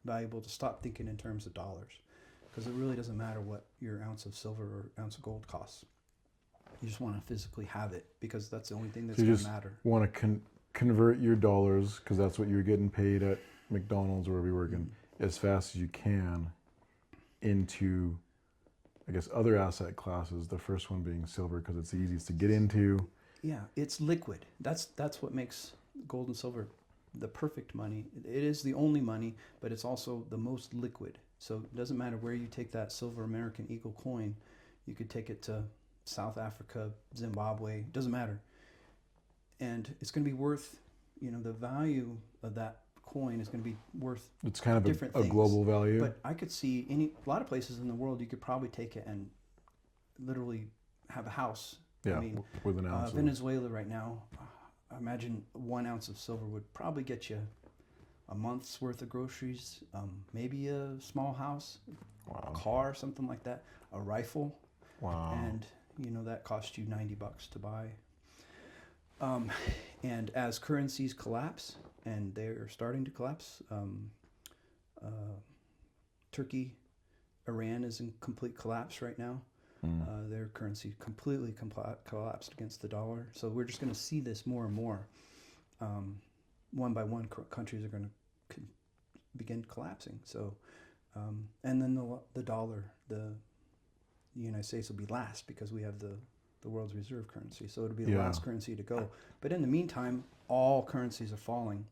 valuable to stop thinking in terms of dollars, because it really doesn't matter what your ounce of silver or ounce of gold costs. You just want to physically have it, because that's the only thing that's going to matter. Want to convert your dollars, because that's what you're getting paid at McDonald's or wherever you're working, as fast as you can into, I guess, other asset classes. The first one being silver, because it's the easiest to get into. Yeah, it's liquid. That's what makes gold and silver the perfect money. It is the only money, but it's also the most liquid. So it doesn't matter where you take that silver American Eagle coin. You could take it to South Africa, Zimbabwe, doesn't matter. And it's going to be worth, the value of that coin is going to be worth, it's kind of different a things. Global value. But I could see a lot of places in the world, you could probably take it and literally have a house. Yeah, I mean, with an ounce. Venezuela right now, I imagine 1 ounce of silver would probably get you a month's worth of groceries, maybe a small house, Wow. a car, something like that, a rifle. Wow. And that cost you $90 to buy. And as currencies collapse, and they're starting to collapse, Turkey, Iran is in complete collapse right now. Their currency completely collapsed against the dollar. So we're just going to see this more and more. One by one, countries are going to begin collapsing. So, and then the dollar, the United States will be last, because we have the world's reserve currency. So it'll be the last currency to go. But in the meantime, all currencies are falling.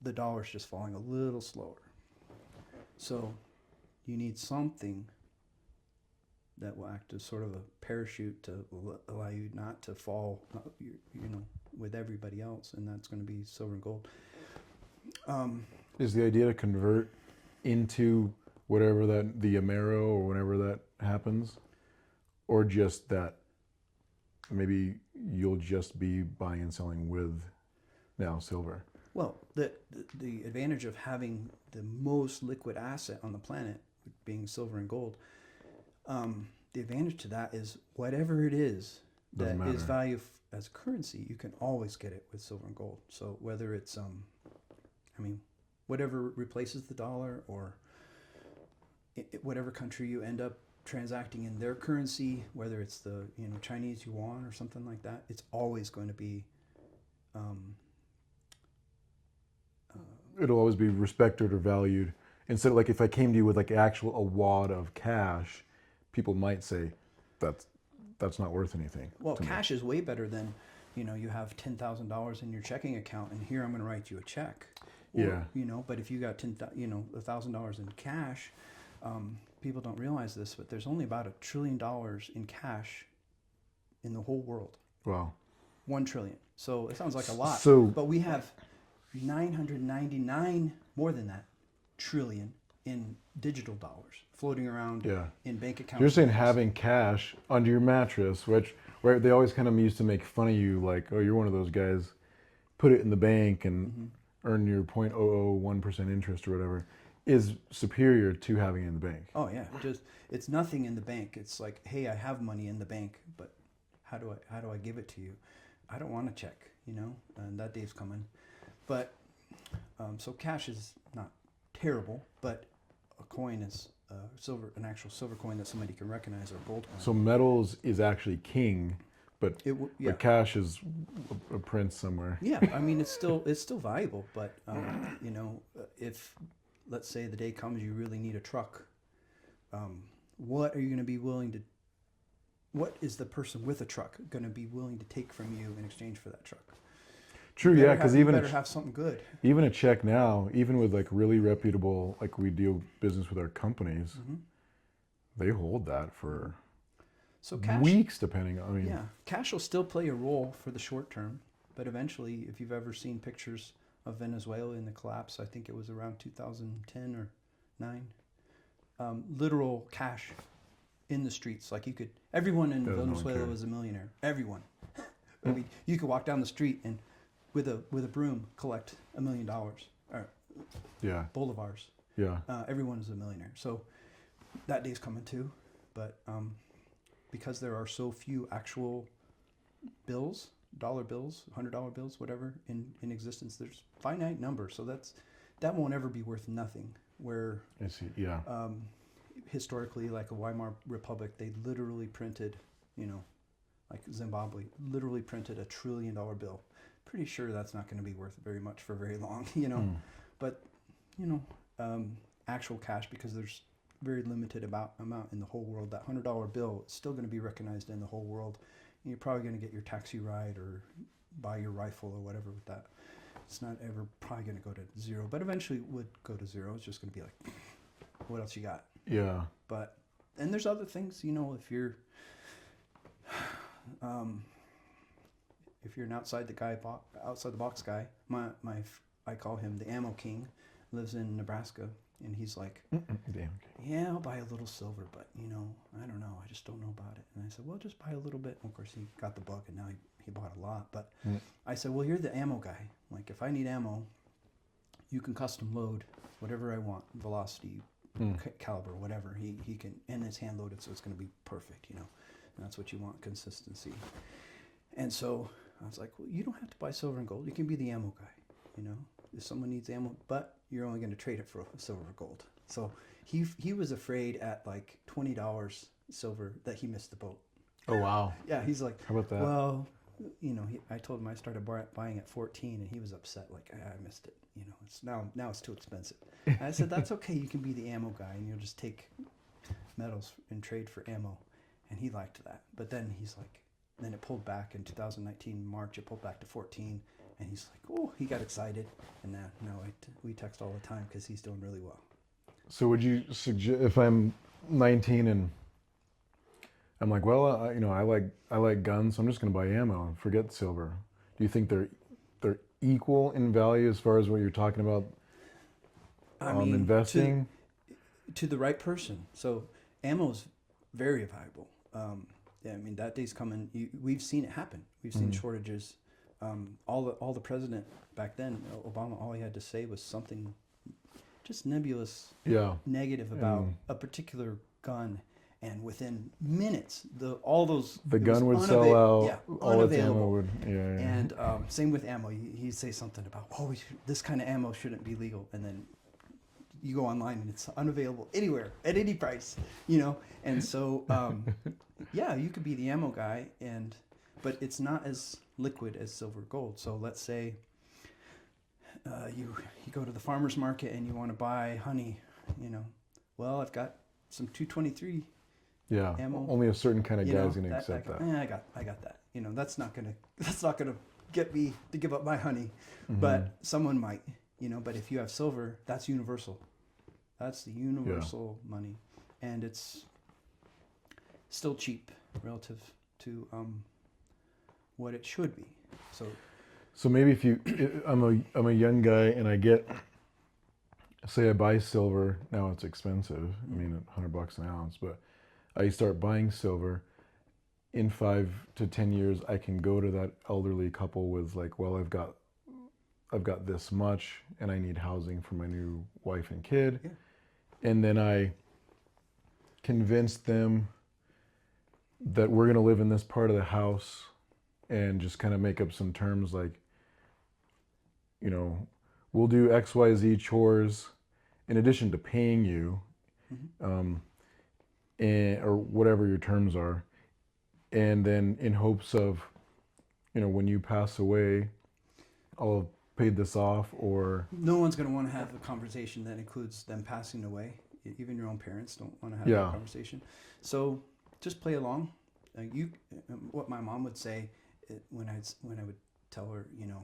The dollar's just falling a little slower. So you need something that will act as sort of a parachute to allow you not to fall, with everybody else, and that's going to be silver and gold. Is the idea to convert into whatever the Amero or whenever that happens, or just that maybe you'll just be buying and selling with now silver? Well, the advantage of having the most liquid asset on the planet, being silver and gold, The advantage to that is whatever it is Doesn't that is matter. value as currency, you can always get it with silver and gold. So whether it's, I mean, whatever replaces the dollar, or whatever country you end up transacting in their currency, whether it's the Chinese yuan or something like that, it's always going to be um, It'll always be respected or valued. Instead of like if I came to you with like actual a wad of cash, people might say that's not worth anything. well, to me. cash is way better than, you have $10,000 in your checking account, and here I'm going to write you a check. Or, Yeah. But if you got $1,000 in cash, people don't realize this, but there's only about $1 trillion in cash in the whole world. Wow. 1 trillion. So it sounds like a lot. So But we have 999 more than that trillion in digital dollars floating around yeah. in bank accounts. You're saying having cash under your mattress, where they always kind of used to make fun of you, like, oh, you're one of those guys, put it in the bank and earn your 0.001% interest or whatever, is superior to having it in the bank. Oh yeah, it's nothing in the bank. It's like, hey, I have money in the bank, but how do I give it to you? I don't want a check, and that day's coming. But so cash is not terrible, but a coin is an actual silver coin that somebody can recognize, or gold coin. So metals is actually king, but Yeah. but cash is a prince somewhere. Yeah, I mean it's still valuable, but if let's say the day comes you really need a truck, what are you going to be willing to? What is the person with a truck going to be willing to take from you in exchange for that truck? True, yeah, because you better have something good. even a check now, even with like really reputable, like we deal business with our companies, they hold that for So cash, weeks, depending on. I mean, yeah, cash will still play a role for the short term, but eventually, if you've ever seen pictures of Venezuela in the collapse, I think it was around 2010 or 9, literal cash in the streets. Like everyone in Does no one Venezuela care. was a millionaire. Everyone. I mean, you could walk down the street and with a broom collect $1 million or yeah, bolivars. yeah. Everyone is a millionaire. So that day's coming too. But because there are so few actual bills, dollar bills, $100 bills, whatever, in existence, there's finite number. So that won't ever be worth nothing. Where I see. Yeah, historically, like a Weimar Republic, they literally printed, like Zimbabwe, literally printed $1 trillion bill. Pretty sure that's not going to be worth very much for very long, But, actual cash, because there's very limited amount in the whole world. That $100 bill is still going to be recognized in the whole world. You're probably going to get your taxi ride or buy your rifle or whatever with that. It's not ever probably going to go to zero, but eventually it would go to zero. It's just going to be like, what else you got? yeah. But and there's other things, if you're if you're an outside the box guy, I call him the ammo king, lives in Nebraska, and he's like, Damn. yeah, I'll buy a little silver, but I don't know, I just don't know about it. And I said, well, just buy a little bit. And of course, he got the bug, and now he bought a lot. But I said, well, you're the ammo guy. Like, if I need ammo, you can custom load whatever I want, velocity, caliber, whatever. He can, and it's hand loaded, so it's going to be perfect. And that's what you want, consistency. And so I was like, well, you don't have to buy silver and gold. You can be the ammo guy. If someone needs ammo, but you're only going to trade it for silver or gold. So he was afraid at like $20 silver that he missed the boat. Oh wow. Yeah, he's like, How about that? well, I told him I started buying at 14, and he was upset, like, I missed it. It's now it's too expensive. And I said, that's okay. You can be the ammo guy, and you'll just take metals and trade for ammo. And he liked that. But then he's like, then it pulled back in 2019 March. It pulled back to 14, and he's like, oh, he got excited. And now we text all the time because he's doing really well. So would you suggest, if I'm 19 and I'm like, well, I like guns, so I'm just going to buy ammo and forget silver. Do you think they're equal in value as far as what you're talking about? I mean, investing to the right person. So ammo is very valuable. Yeah, I mean, that day's coming. We've seen it happen. We've seen shortages. All the president back then, Obama, all he had to say was something just nebulous, Yeah. negative about a particular gun, And within minutes, all those The it was gun would sell out. yeah, All its ammo unavailable. would. Yeah. And same with ammo. He'd say something about, this kind of ammo shouldn't be legal. And then you go online and it's unavailable anywhere at any price, you know? And so, yeah, you could be the ammo guy, but it's not as liquid as silver or gold. So let's say you go to the farmer's market and you want to buy honey, you know? Well, I've got some 223 Yeah. ammo. Only a certain kind of You guy's know, gonna accept that. I got that. You know, that's not gonna get me to give up my honey, Mm-hmm. but someone might. You know, but if you have silver, that's universal. That's the universal money, and it's still cheap relative to what it should be. So maybe if I'm a young guy and I get, say I buy silver, now it's expensive. I mean, $100 an ounce, but I start buying silver. In 5 to 10 years, I can go to that elderly couple with like, well, I've got this much, and I need housing for my new wife and kid, and then I convince them that we're gonna live in this part of the house, and just kind of make up some terms like, you know, we'll do X, Y, Z chores in addition to paying you, or whatever your terms are. And then in hopes of, you know, when you pass away, I'll have paid this off, or... No one's going to want to have a conversation that includes them passing away. Even your own parents don't want to have that conversation. So just play along. What my mom would say when I would tell her, you know,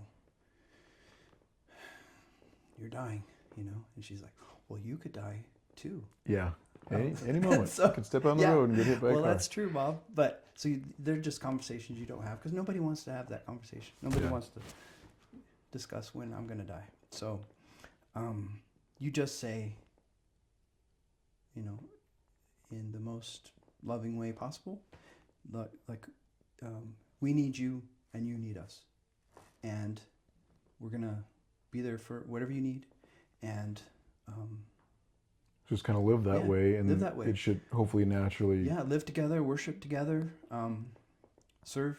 you're dying, you know, and she's like, well, you could die too. Yeah. Any moment. So, you could step on the road and get hit by a car. Well, that's true, Bob. But they're just conversations you don't have, because nobody wants to have that conversation. Nobody wants to discuss when I'm going to die. So you just say, you know, in the most loving way possible, we need you and you need us. And we're going to be there for whatever you need. And just kind of live that way, and live that way. It should hopefully naturally... Yeah, live together, worship together, serve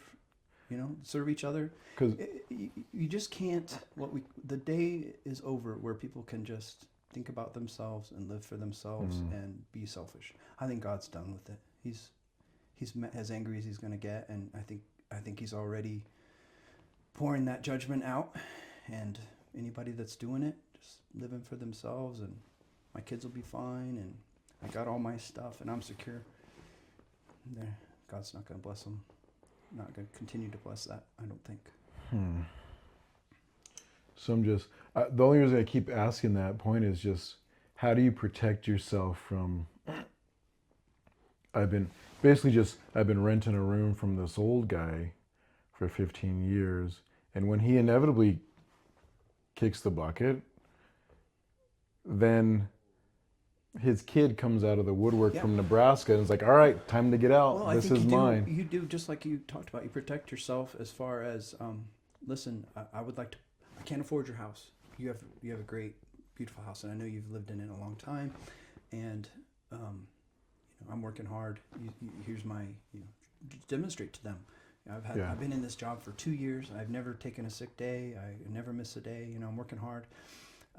each other. Because you just can't. The day is over where people can just think about themselves and live for themselves and be selfish. I think God's done with it. He's as angry as he's going to get, and I think he's already pouring that judgment out. And anybody that's doing it, just living for themselves, and my kids will be fine, and I got all my stuff, and I'm secure. God's not going to bless them. Not going to continue to bless that, I don't think. So I'm just... the only reason I keep asking that point is just, how do you protect yourself from... I've been renting a room from this old guy for 15 years, and when he inevitably kicks the bucket, then his kid comes out of the woodwork from Nebraska and is like, all right, time to get out. Well, this is mine. You do just like you talked about. You protect yourself as far as, listen, I can't afford your house. You have a great, beautiful house, and I know you've lived in it a long time, and you know, I'm working hard. Here's my, you know, demonstrate to them. I've been in this job for 2 years. I've never taken a sick day. I never miss a day. You know, I'm working hard.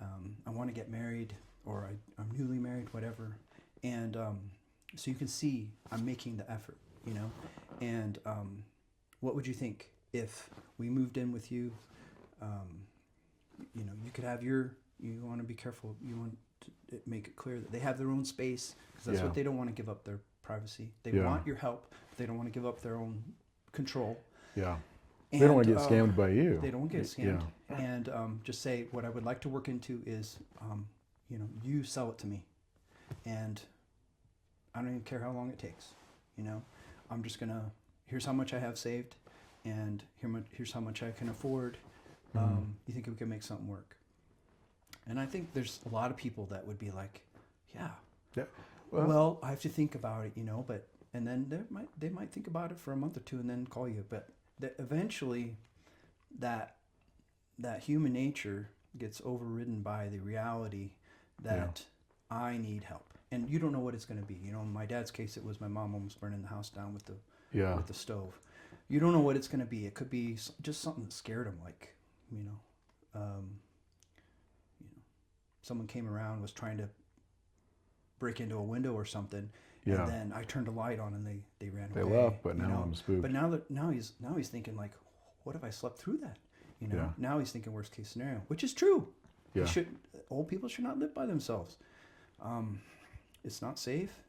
I want to get married, or I'm newly married, whatever. And so you can see I'm making the effort, you know. And what would you think if we moved in with you? You know, you could have you want to be careful. You want to make it clear that they have their own space, because that's what they don't want to give up, their privacy. They want your help, but they don't want to give up their own control. Yeah. And, they don't want to get scammed by you. They don't get scammed. Yeah. And just say, what I would like to work into is, you know, you sell it to me, and I don't even care how long it takes. You know, I'm just gonna, here's how much I have saved, and here's how much I can afford. You think we can make something work? And I think there's a lot of people that would be like, yeah. Well, I have to think about it, you know. And then they might think about it for a month or two and then call you. But eventually, that human nature gets overridden by the reality that I need help. and you don't know what it's going to be. You know, in my dad's case, it was my mom almost burning the house down with Yeah. the stove. You don't know what it's going to be. It could be just something that scared him, like, you know, someone came around, was trying to break into a window or something, Yeah. and then I turned a light on and they ran They away. left, but you now know? I'm spooked. But now he's thinking like, what if I slept through that? You know, Yeah. now he's thinking worst case scenario, which is true. Yeah. Old people should not live by themselves. It's not safe.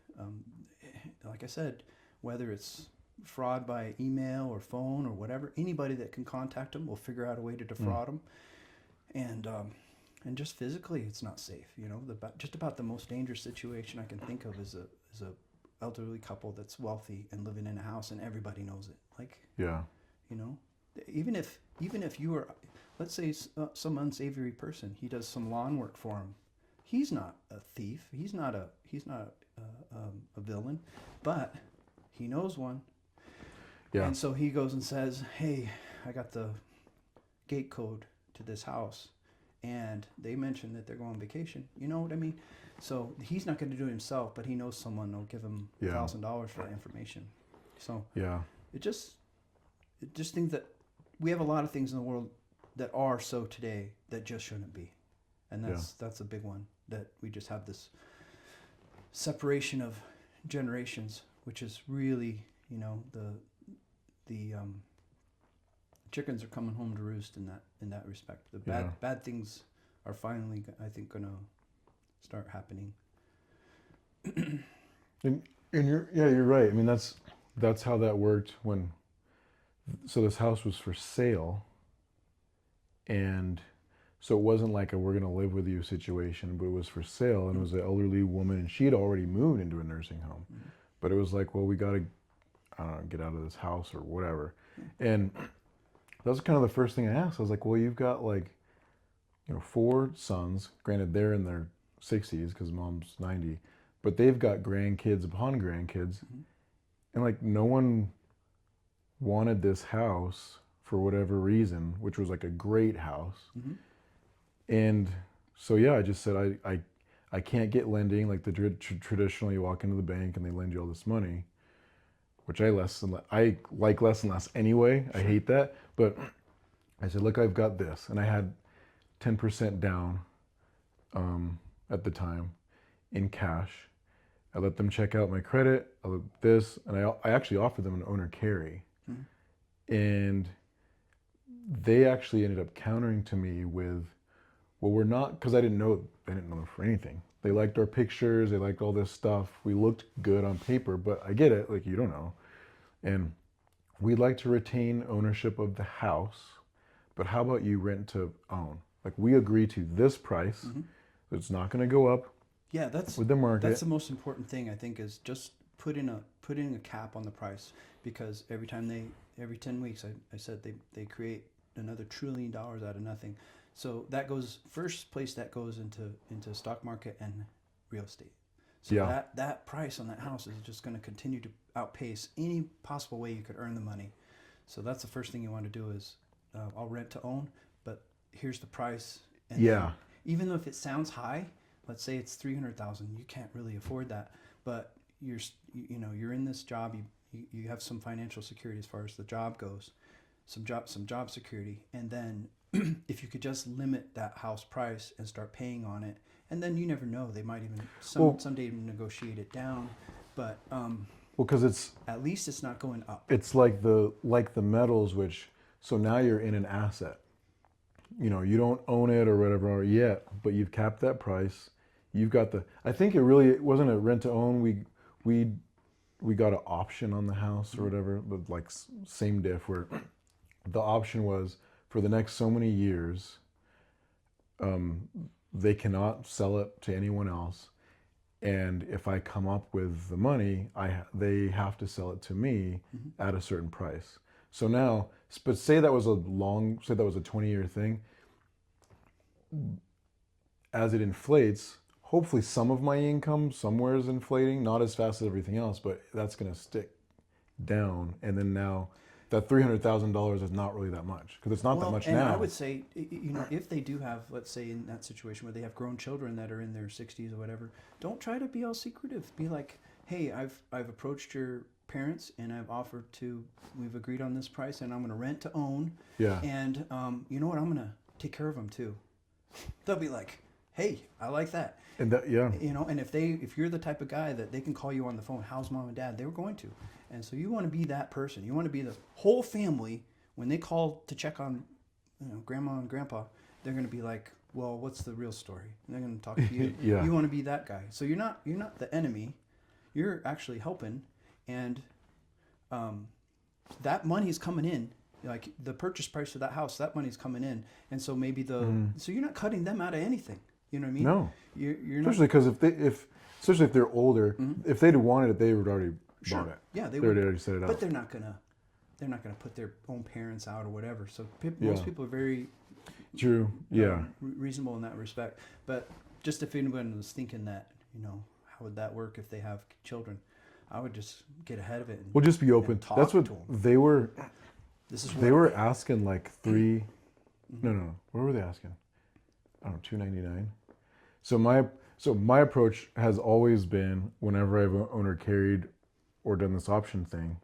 Like I said, whether it's fraud by email or phone or whatever, anybody that can contact them will figure out a way to defraud them. And just physically, it's not safe. You know, just about the most dangerous situation I can think of is a elderly couple that's wealthy and living in a house and everybody knows it. Like, Yeah. you know, even if you were, let's say, some unsavory person, he does some lawn work for him. He's not a thief. He's not a villain, but he knows one. Yeah. And so he goes and says, "Hey, I got the gate code to this house, and they mentioned that they're going on vacation." You know what I mean? So he's not going to do it himself, but he knows someone will give him Yeah. $1,000 for that information. So Yeah. it just think that we have a lot of things in the world that are so today that just shouldn't be, and that's a big one, that we just have this separation of generations, which is really, you know, the chickens are coming home to roost in that respect. The bad things are finally, I think, gonna start happening. And you're right. I mean, that's how that worked when. So this house was for sale, and so it wasn't like a "we're gonna live with you" situation, but it was for sale, and it was an elderly woman, and she had already moved into a nursing home, but it was like, well, we gotta, I don't know, get out of this house or whatever, and that was kind of the first thing I asked. I was like, well, you've got like, 4 sons. Granted, they're in their 60s because mom's 90, but they've got grandkids upon grandkids, and like no one wanted this house for whatever reason, which was like a great house. And so I just said I can't get lending like the traditional. You walk into the bank and they lend you all this money, which I like less and less anyway. Sure. I hate that, but I said, look, I've got this, and I had 10% down at the time in cash. I let them check out my credit. I looked this, and I actually offered them an owner carry. And they actually ended up countering to me with, well, we're not, because they didn't know them for anything. They liked our pictures, they liked all this stuff. We looked good on paper, but I get it, like, you don't know. And we'd like to retain ownership of the house, but how about you rent to own? Like, we agree to this price. It's not going to go up. Yeah, that's with the market. That's the most important thing, I think, is just putting a cap on the price, because every 10 weeks, I said they create another $1 trillion out of nothing. So that goes, first place that goes into stock market and real estate. So that price on that house is just going to continue to outpace any possible way you could earn the money. So that's the first thing you want to do is, I'll rent to own, but here's the price. And then, even though if it sounds high, let's say it's $300,000, you can't really afford that, but you're in this job, you have some financial security as far as the job goes, some job security, and then if you could just limit that house price and start paying on it, and then you never know, they might even someday even negotiate it down, but because it's at least it's not going up. It's like the metals, which, so now you're in an asset. You don't own it or whatever yet, but you've capped that price. You've got I think it wasn't a rent to own. We got an option on the house or whatever, but like same diff, where the option was for the next so many years, they cannot sell it to anyone else. And if I come up with the money, they have to sell it to me at a certain price. So now, but say that was a 20-year thing. As it inflates, hopefully some of my income somewhere is inflating, not as fast as everything else, but that's going to stick down. And then now that $300,000 is not really that much because it's not that Well, much and now. I would say, you know, if they do have, let's say, in that situation where they have grown children that are in their 60s or whatever, don't try to be all secretive. Be like, hey, I've approached your parents and I've offered to, we've agreed on this price, and I'm going to rent to own, Yeah. and you know what, I'm going to take care of them too. They'll be like, hey, I like that. And that, yeah. You know, and if you're the type of guy that they can call you on the phone, how's mom and dad? They were going to, and so you want to be that person. You want to be the whole family when they call to check on, you know, grandma and grandpa. They're going to be like, well, what's the real story? And they're going to talk to you. Yeah. You want to be that guy. So you're not the enemy. You're actually helping, and that money's coming in. Like the purchase price of that house, that money's coming in, and so maybe so you're not cutting them out of anything. You know what I mean? No. You're Especially because especially if they're older, if they'd wanted it, they would already Sure. bought it. Yeah, they They would. already set it up. But they're not gonna put their own parents out or whatever. So Yeah. most people are very True. Yeah. reasonable in that respect. But just if anyone was thinking that, you know, how would that work if they have children? I would just get ahead of it. And, We'll just be open. and talk That's what to 'em. they were. This is They what were asking like three. No. What were they asking? I don't know, $299. So my approach has always been whenever I've owned or carried or done this option thing,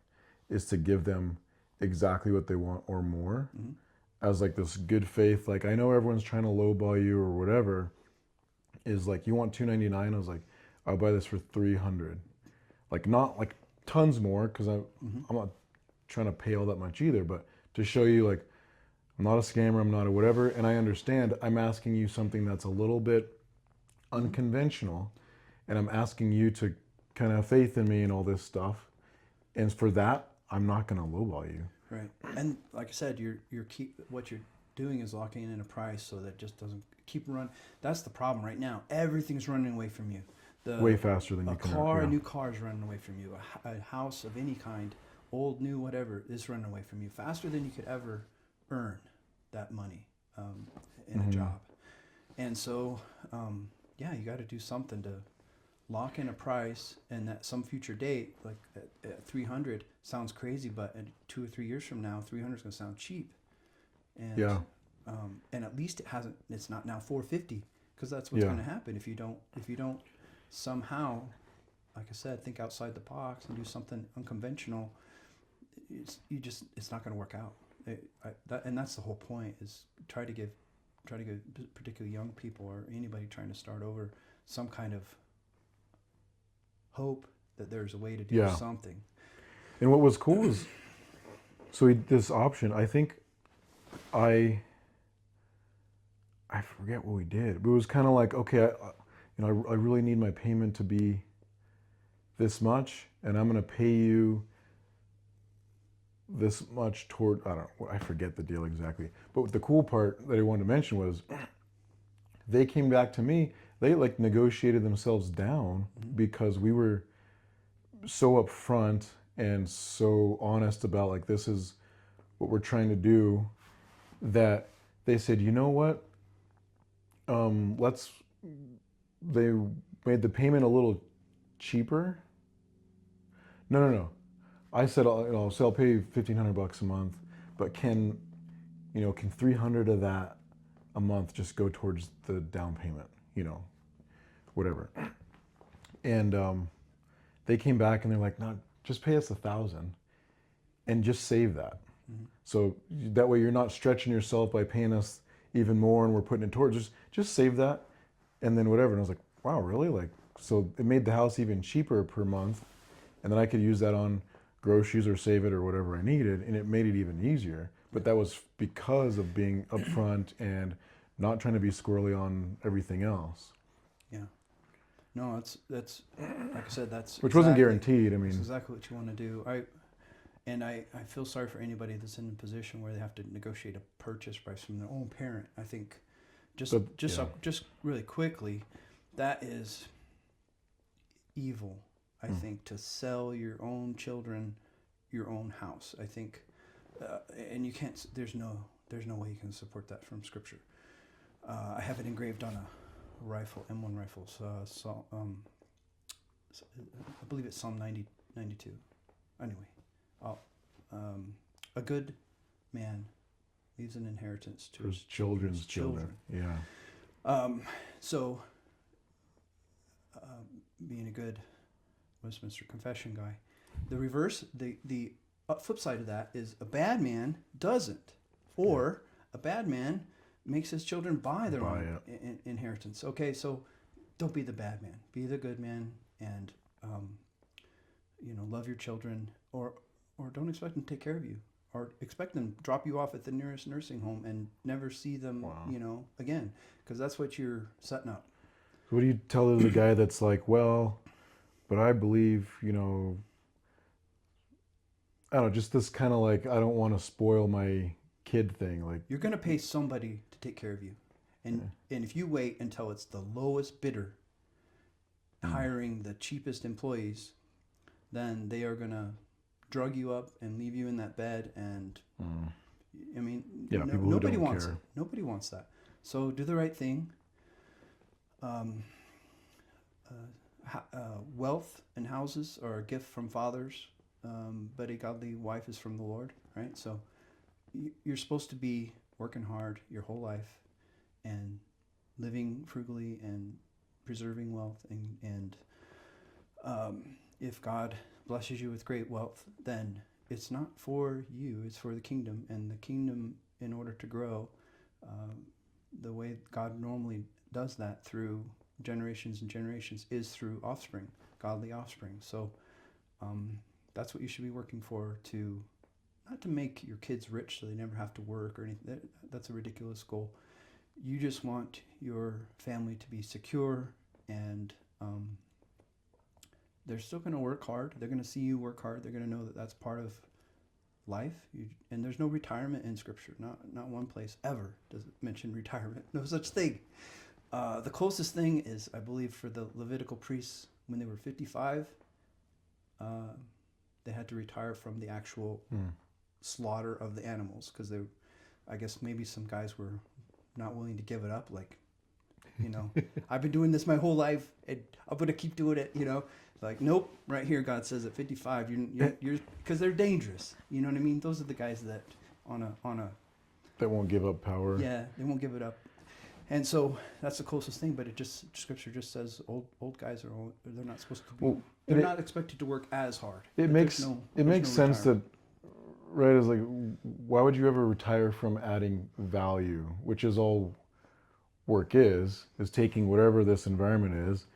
is to give them exactly what they want or more, as like this good faith. Like I know everyone's trying to lowball you or whatever. Is like you want $299. I was like, I'll buy this for $300. Like not like tons more because I'm not trying to pay all that much either, but to show you like I'm not a scammer, I'm not a whatever, and I understand I'm asking you something that's a little bit unconventional, and I'm asking you to kind of have faith in me and all this stuff, and for that I'm not going to lowball you. right. And like I said, what you're doing is locking in a price so that it just doesn't keep running. That's the problem right now. Everything's running away from you. Way faster than a you can. car, Yeah. a new car is running away from you. A house of any kind, old, new, whatever, is running away from you faster than you could ever earn that money in a job. And so, yeah, you got to do something to lock in a price, and that some future date, like at 300, sounds crazy, but at 2 or 3 years from now, 300 is going to sound cheap. And, Yeah. And at least it's not now 450, because that's what's Yeah. going to happen if you don't somehow, like I said, think outside the box and do something unconventional. It's not going to work out. And that's the whole point, is try to give particularly young people or anybody trying to start over some kind of hope that there's a way to do Yeah. something. And what was cool is, this option, I think I forget what we did, but it was kind of like, okay, I really need my payment to be this much, and I'm going to pay you this much toward, I forget the deal exactly. But the cool part that I wanted to mention was they came back to me, they like negotiated themselves down because we were so upfront and so honest about like, this is what we're trying to do, that they said, you know what? They made the payment a little cheaper. No. I said, I'll pay you $1,500 a month, but can 300 of that a month just go towards the down payment, whatever. And they came back and they're like, no, just pay us $1,000 and just save that. So that way you're not stretching yourself by paying us even more and we're putting it towards, just save that and then whatever. And I was like, wow, really? Like, so it made the house even cheaper per month, and then I could use that on groceries or save it or whatever I needed, and it made it even easier. But that was because of being upfront and not trying to be squirrely on everything else. Yeah. No, that's like I said, that's Which wasn't exactly- guaranteed. I mean, That's exactly what you want to do. I feel sorry for anybody that's in a position where they have to negotiate a purchase price from their own parent. I think just really quickly, that is evil. I think to sell your own children your own house. I think, and you can't. There's no way you can support that from Scripture. I have it engraved on a rifle, M1 rifles. I believe it's Psalm 92. Anyway, a good man leaves an inheritance to For his children's children. Yeah. So, being a good Westminster Confession guy, the reverse, the flip side of that is a bad man doesn't, or a bad man makes his children buy their own inheritance. Okay, so don't be the bad man. Be the good man, and love your children, or don't expect them to take care of you, or expect them to drop you off at the nearest nursing home and never see them, again, because that's what you're setting up. So what do you tell the guy that's like, well, but I believe, I don't know, just this kind of like, I don't want to spoil my kid thing. Like, you're going to pay somebody to take care of you. And if you wait until it's the lowest bidder hiring the cheapest employees, then they are going to drug you up and leave you in that bed. And I mean, nobody wants it. Nobody wants that. So do the right thing. Wealth and houses are a gift from fathers, but a godly wife is from the Lord, right? So you're supposed to be working hard your whole life and living frugally and preserving wealth. And if God blesses you with great wealth, then it's not for you, it's for the kingdom. And the kingdom, in order to grow, the way God normally does that through generations and generations is through offspring, godly offspring. So that's what you should be working for, to not to make your kids rich so they never have to work or anything. That's a ridiculous goal. You just want your family to be secure, and they're still going to work hard. They're going to see you work hard. They're going to know that that's part of life. And there's no retirement in Scripture. Not one place ever does it mention retirement. No such thing. The closest thing is, I believe, for the Levitical priests, when they were 55, they had to retire from the actual slaughter of the animals, because I guess maybe some guys were not willing to give it up. Like, I've been doing this my whole life, and I'm going to keep doing it, Like, nope, right here, God says at 55, you're because they're dangerous. You know what I mean? Those are the guys that on a that won't give up power. Yeah, they won't give it up. And so that's the closest thing, but Scripture just says old guys they're not supposed to be. They're not expected to work as hard. It makes sense that, right? Is like, why would you ever retire from adding value, which is all work is taking whatever this environment is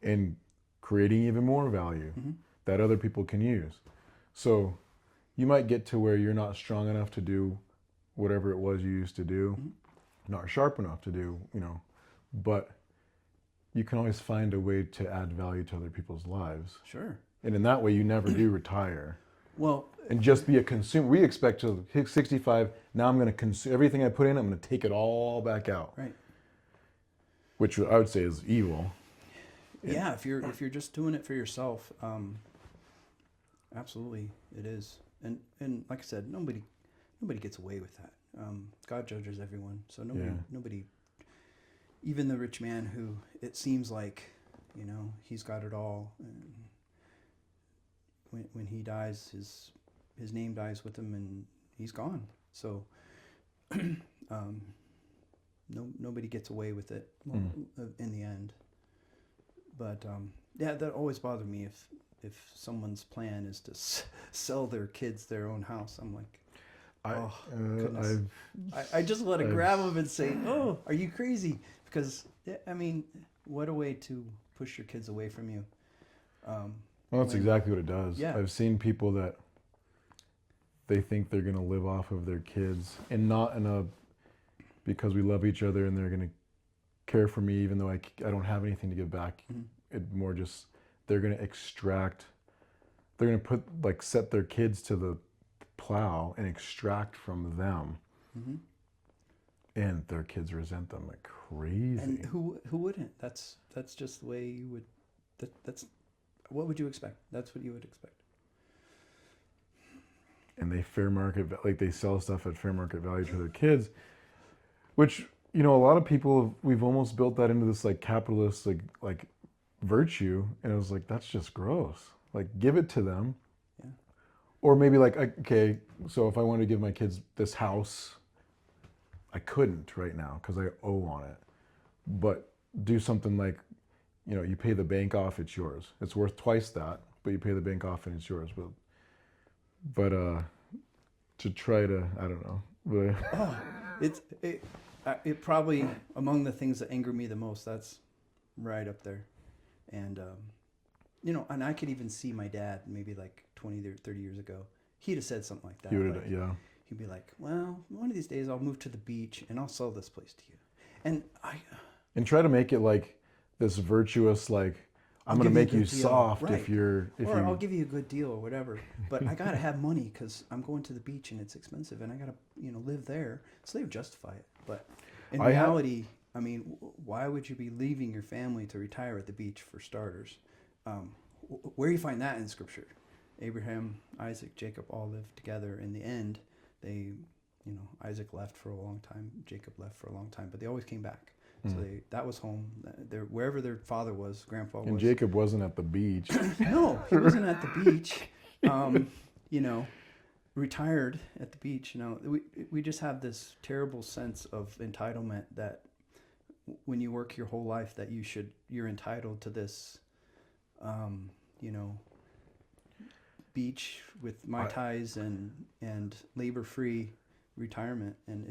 and creating even more value that other people can use. So you might get to where you're not strong enough to do whatever it was you used to do, not sharp enough to do, but you can always find a way to add value to other people's lives. Sure. And in that way, you never do retire. Well, and just be a consumer. We expect to hit 65. Now I'm going to consume everything I put in. I'm going to take it all back out. Right. Which I would say is evil. Yeah, if you're just doing it for yourself, absolutely it is. And like I said, nobody gets away with that. God judges everyone, so nobody, even the rich man who it seems like, he's got it all. And when he dies, his name dies with him, and he's gone. So nobody gets away with it in the end. But that always bothered me if someone's plan is to sell their kids their own house. I'm like, goodness. I just want to grab them and say, "Oh, are you crazy?" Because I mean, what a way to push your kids away from you. Well, that's exactly what it does. Yeah. I've seen people that they think they're going to live off of their kids, and not because we love each other and they're going to care for me even though I don't have anything to give back. It more just, they're going to they're going to set their kids to the plow and extract from them. And their kids resent them like crazy. And who wouldn't? That's just the way you would. That's what would you expect? That's what you would expect. And they sell stuff at fair market value to their kids, which, a lot of people, we've almost built that into this like capitalist like virtue, and it was like, that's just gross. Like, give it to them, or maybe like, okay, so if I wanted to give my kids this house, I couldn't right now because I owe on it. But do something like, you pay the bank off, it's yours. It's worth twice that, but you pay the bank off and it's yours. But to try to, I don't know. But, Oh, it probably among the things that anger me the most. That's right up there, and and I could even see my dad maybe like 20 or 30 years ago. He'd have said something like that. yeah. He'd be like, "Well, one of these days I'll move to the beach and I'll sell this place to you," and And try to make it like this virtuous, like, I'm going to make you soft right. if I'll give you a good deal or whatever. But I gotta have money because I'm going to the beach and it's expensive, and I gotta live there. So they would justify it. But in reality, I mean, why would you be leaving your family to retire at the beach for starters? Where do you find that in Scripture? Abraham, Isaac, Jacob all lived together. In the end, they, Isaac left for a long time, Jacob left for a long time, but they always came back. So that was home. Wherever their father was, grandpa was. And Jacob wasn't at the beach. No, he wasn't at the beach. Retired at the beach. We just have this terrible sense of entitlement that when you work your whole life that you're entitled to this, beach with Mai Tais and labor-free retirement, and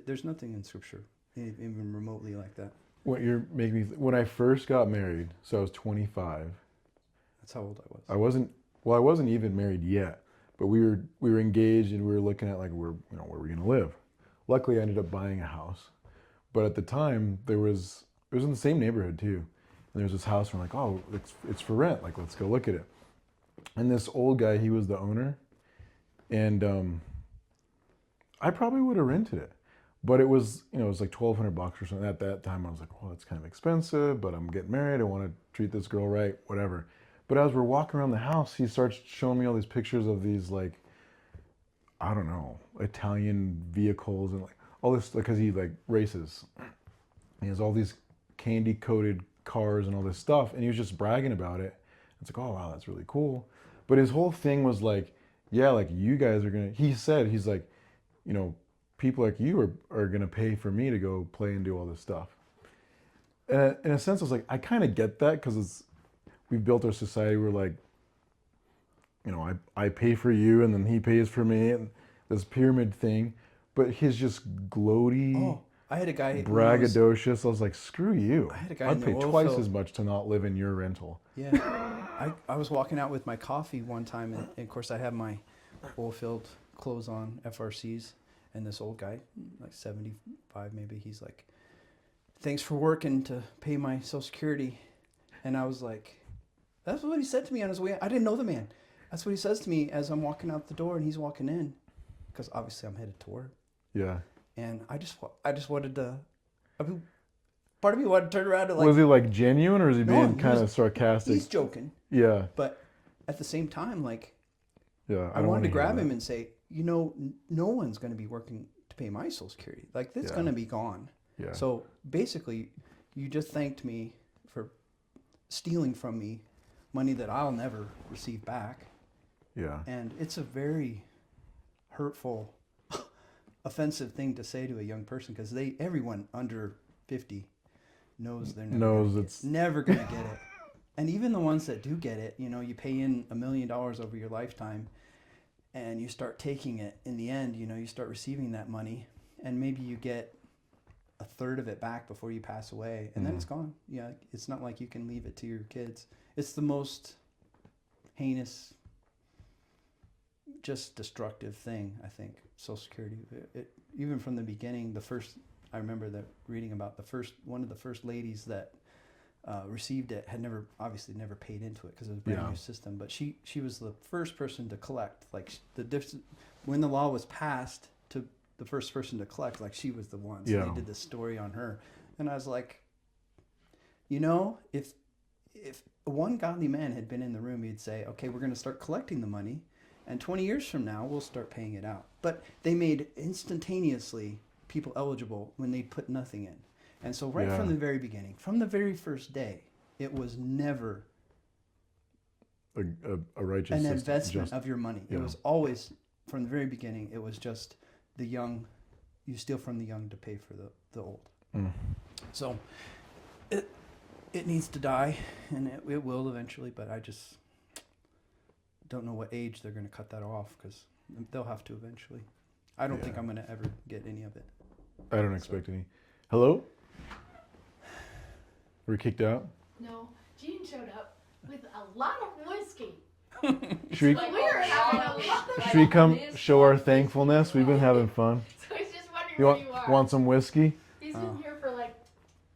there's nothing in Scripture even remotely like that. What you're making me when I first got married, so I was 25. That's how old I was. I wasn't even married yet, but we were engaged and we were looking at like where we're gonna live. Luckily, I ended up buying a house, but at the time it was in the same neighborhood too, and there was this house. And we're like, oh, it's for rent. Like, let's go look at it. And this old guy, he was the owner, and I probably would have rented it. But it was, it was like $1,200 or something. At that time, I was like, well, it's kind of expensive, but I'm getting married. I want to treat this girl right, whatever. But as we're walking around the house, he starts showing me all these pictures of these, like, I don't know, Italian vehicles and like all this, because he like races. He has all these candy-coated cars and all this stuff, and he was just bragging about it. It's like, oh, wow, that's really cool. But his whole thing was like, yeah, like you guys are going to, he's like, people like you are going to pay for me to go play and do all this stuff. And in a sense, I was like, I kind of get that because we've built our society where like, I pay for you and then he pays for me and this pyramid thing. But his just gloaty, I had a guy braggadocious. I was like, screw you. I had a guy I'd pay twice as much to not live in your rental. Yeah. I was walking out with my coffee one time, and of course I have my oil field clothes on, FRCs. And this old guy, like 75 maybe, he's like, thanks for working to pay my Social Security. And I was like, that's what he said to me on his way. I didn't know the man. That's what he says to me as I'm walking out the door and he's walking in. Because obviously I'm headed to work. Yeah. And I just wanted to, part of me wanted to turn around and like. Was he like genuine or is he being kind of sarcastic? He's joking. Yeah. But at the same time, like, yeah, I wanted to grab him and say, no one's going to be working to pay my Social Security. Like, that's going to be gone. Yeah. So basically, you just thanked me for stealing from me money that I'll never receive back. Yeah. And it's a very hurtful, offensive thing to say to a young person because everyone under 50 knows they're never going to get it. And even the ones that do get it, you pay in $1 million over your lifetime. And you start taking it in the end, you start receiving that money and maybe you get a third of it back before you pass away and then it's gone. Yeah. It's not like you can leave it to your kids. It's the most heinous, just destructive thing, I think, Social Security. Even from the beginning, I remember reading about one of the first ladies that received it had never paid into it because it was a brand new system, but she was the first person to collect. Like when the law was passed to the first person to collect, like she was the one. So they did this story on her, and I was like, if one godly man had been in the room, he'd say, okay, we're going to start collecting the money, and 20 years from now we'll start paying it out. But they made instantaneously people eligible when they put nothing in. And so from the very beginning, from the very first day, it was never a righteous an system. investment of your money. Yeah. It was always, from the very beginning, it was just the young, you steal from the young to pay for the old. Mm. So it needs to die, and it will eventually, but I just don't know what age they're going to cut that off, because they'll have to eventually. I don't think Yeah. I'm going to ever get any of it. I don't expect any. Hello? Were we kicked out? No, Gene showed up with a lot of whiskey. Should we, Like, we were having a lot of should we come show our thankfulness? We've been having fun. So he's just wondering You where you are. want some whiskey? He's been here for like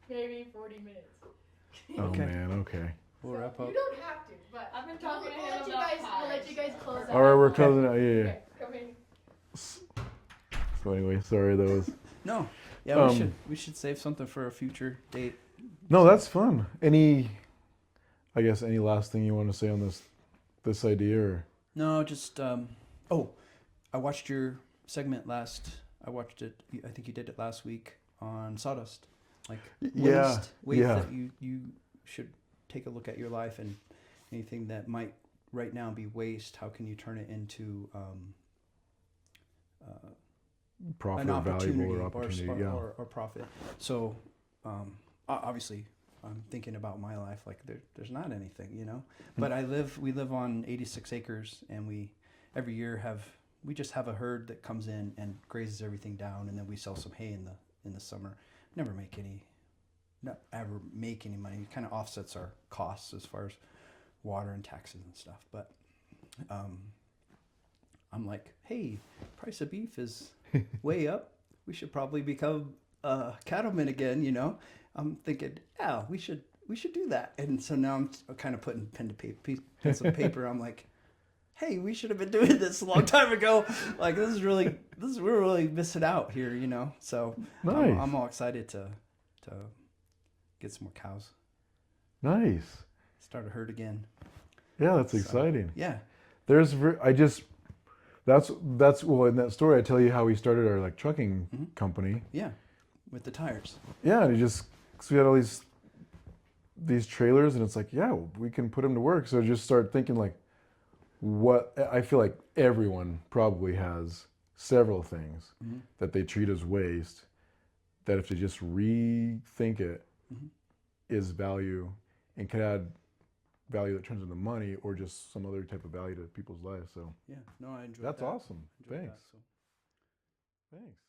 maybe 40 minutes. Oh Okay. man, okay. We'll wrap up. You don't have to, but I've been we'll, talking to we'll him let you about guys. We'll let you guys close out. All right, we're closing out. Yeah, yeah. Okay, come in. So anyway, sorry that was. No. Yeah, Um, we should save something for a future date. No, that's fun. Any last thing you want to say on this idea or? No, just I watched your segment last. I watched it. I think you did it last week on sawdust, like Yeah, ways yeah. that you should take a look at your life, and anything that might right now be waste. How can you turn it into Profit, an opportunity, valuable or opportunity, yeah. or profit? So obviously, I'm thinking about my life. Like there's not anything, you know. But we live on 86 acres, and we every year we just have a herd that comes in and grazes everything down, and then we sell some hay in the summer. Not ever make any money. It kind of offsets our costs as far as water and taxes and stuff. But I'm like, hey, price of beef is way up. We should probably become cattlemen again, you know. I'm thinking, yeah, we should do that. And so now I'm kind of putting pen to paper, pencil to paper. I'm like, hey, we should have been doing this a long time ago. Like we're really missing out here, you know. So Nice. I'm all excited to get some more cows, Nice. start a herd again. Yeah, that's So, exciting. Yeah. That's well, in that story I tell you how we started our like trucking company. Yeah. With the tires. Yeah, and so we had all these trailers, and it's like, yeah, we can put them to work. So just start thinking like, what I feel like everyone probably has several things that they treat as waste that if they just rethink it is value and can add value that turns into money or just some other type of value to people's lives. So Yeah. No, I enjoyed that's that. awesome. Enjoyed Thanks. that, so. Thanks.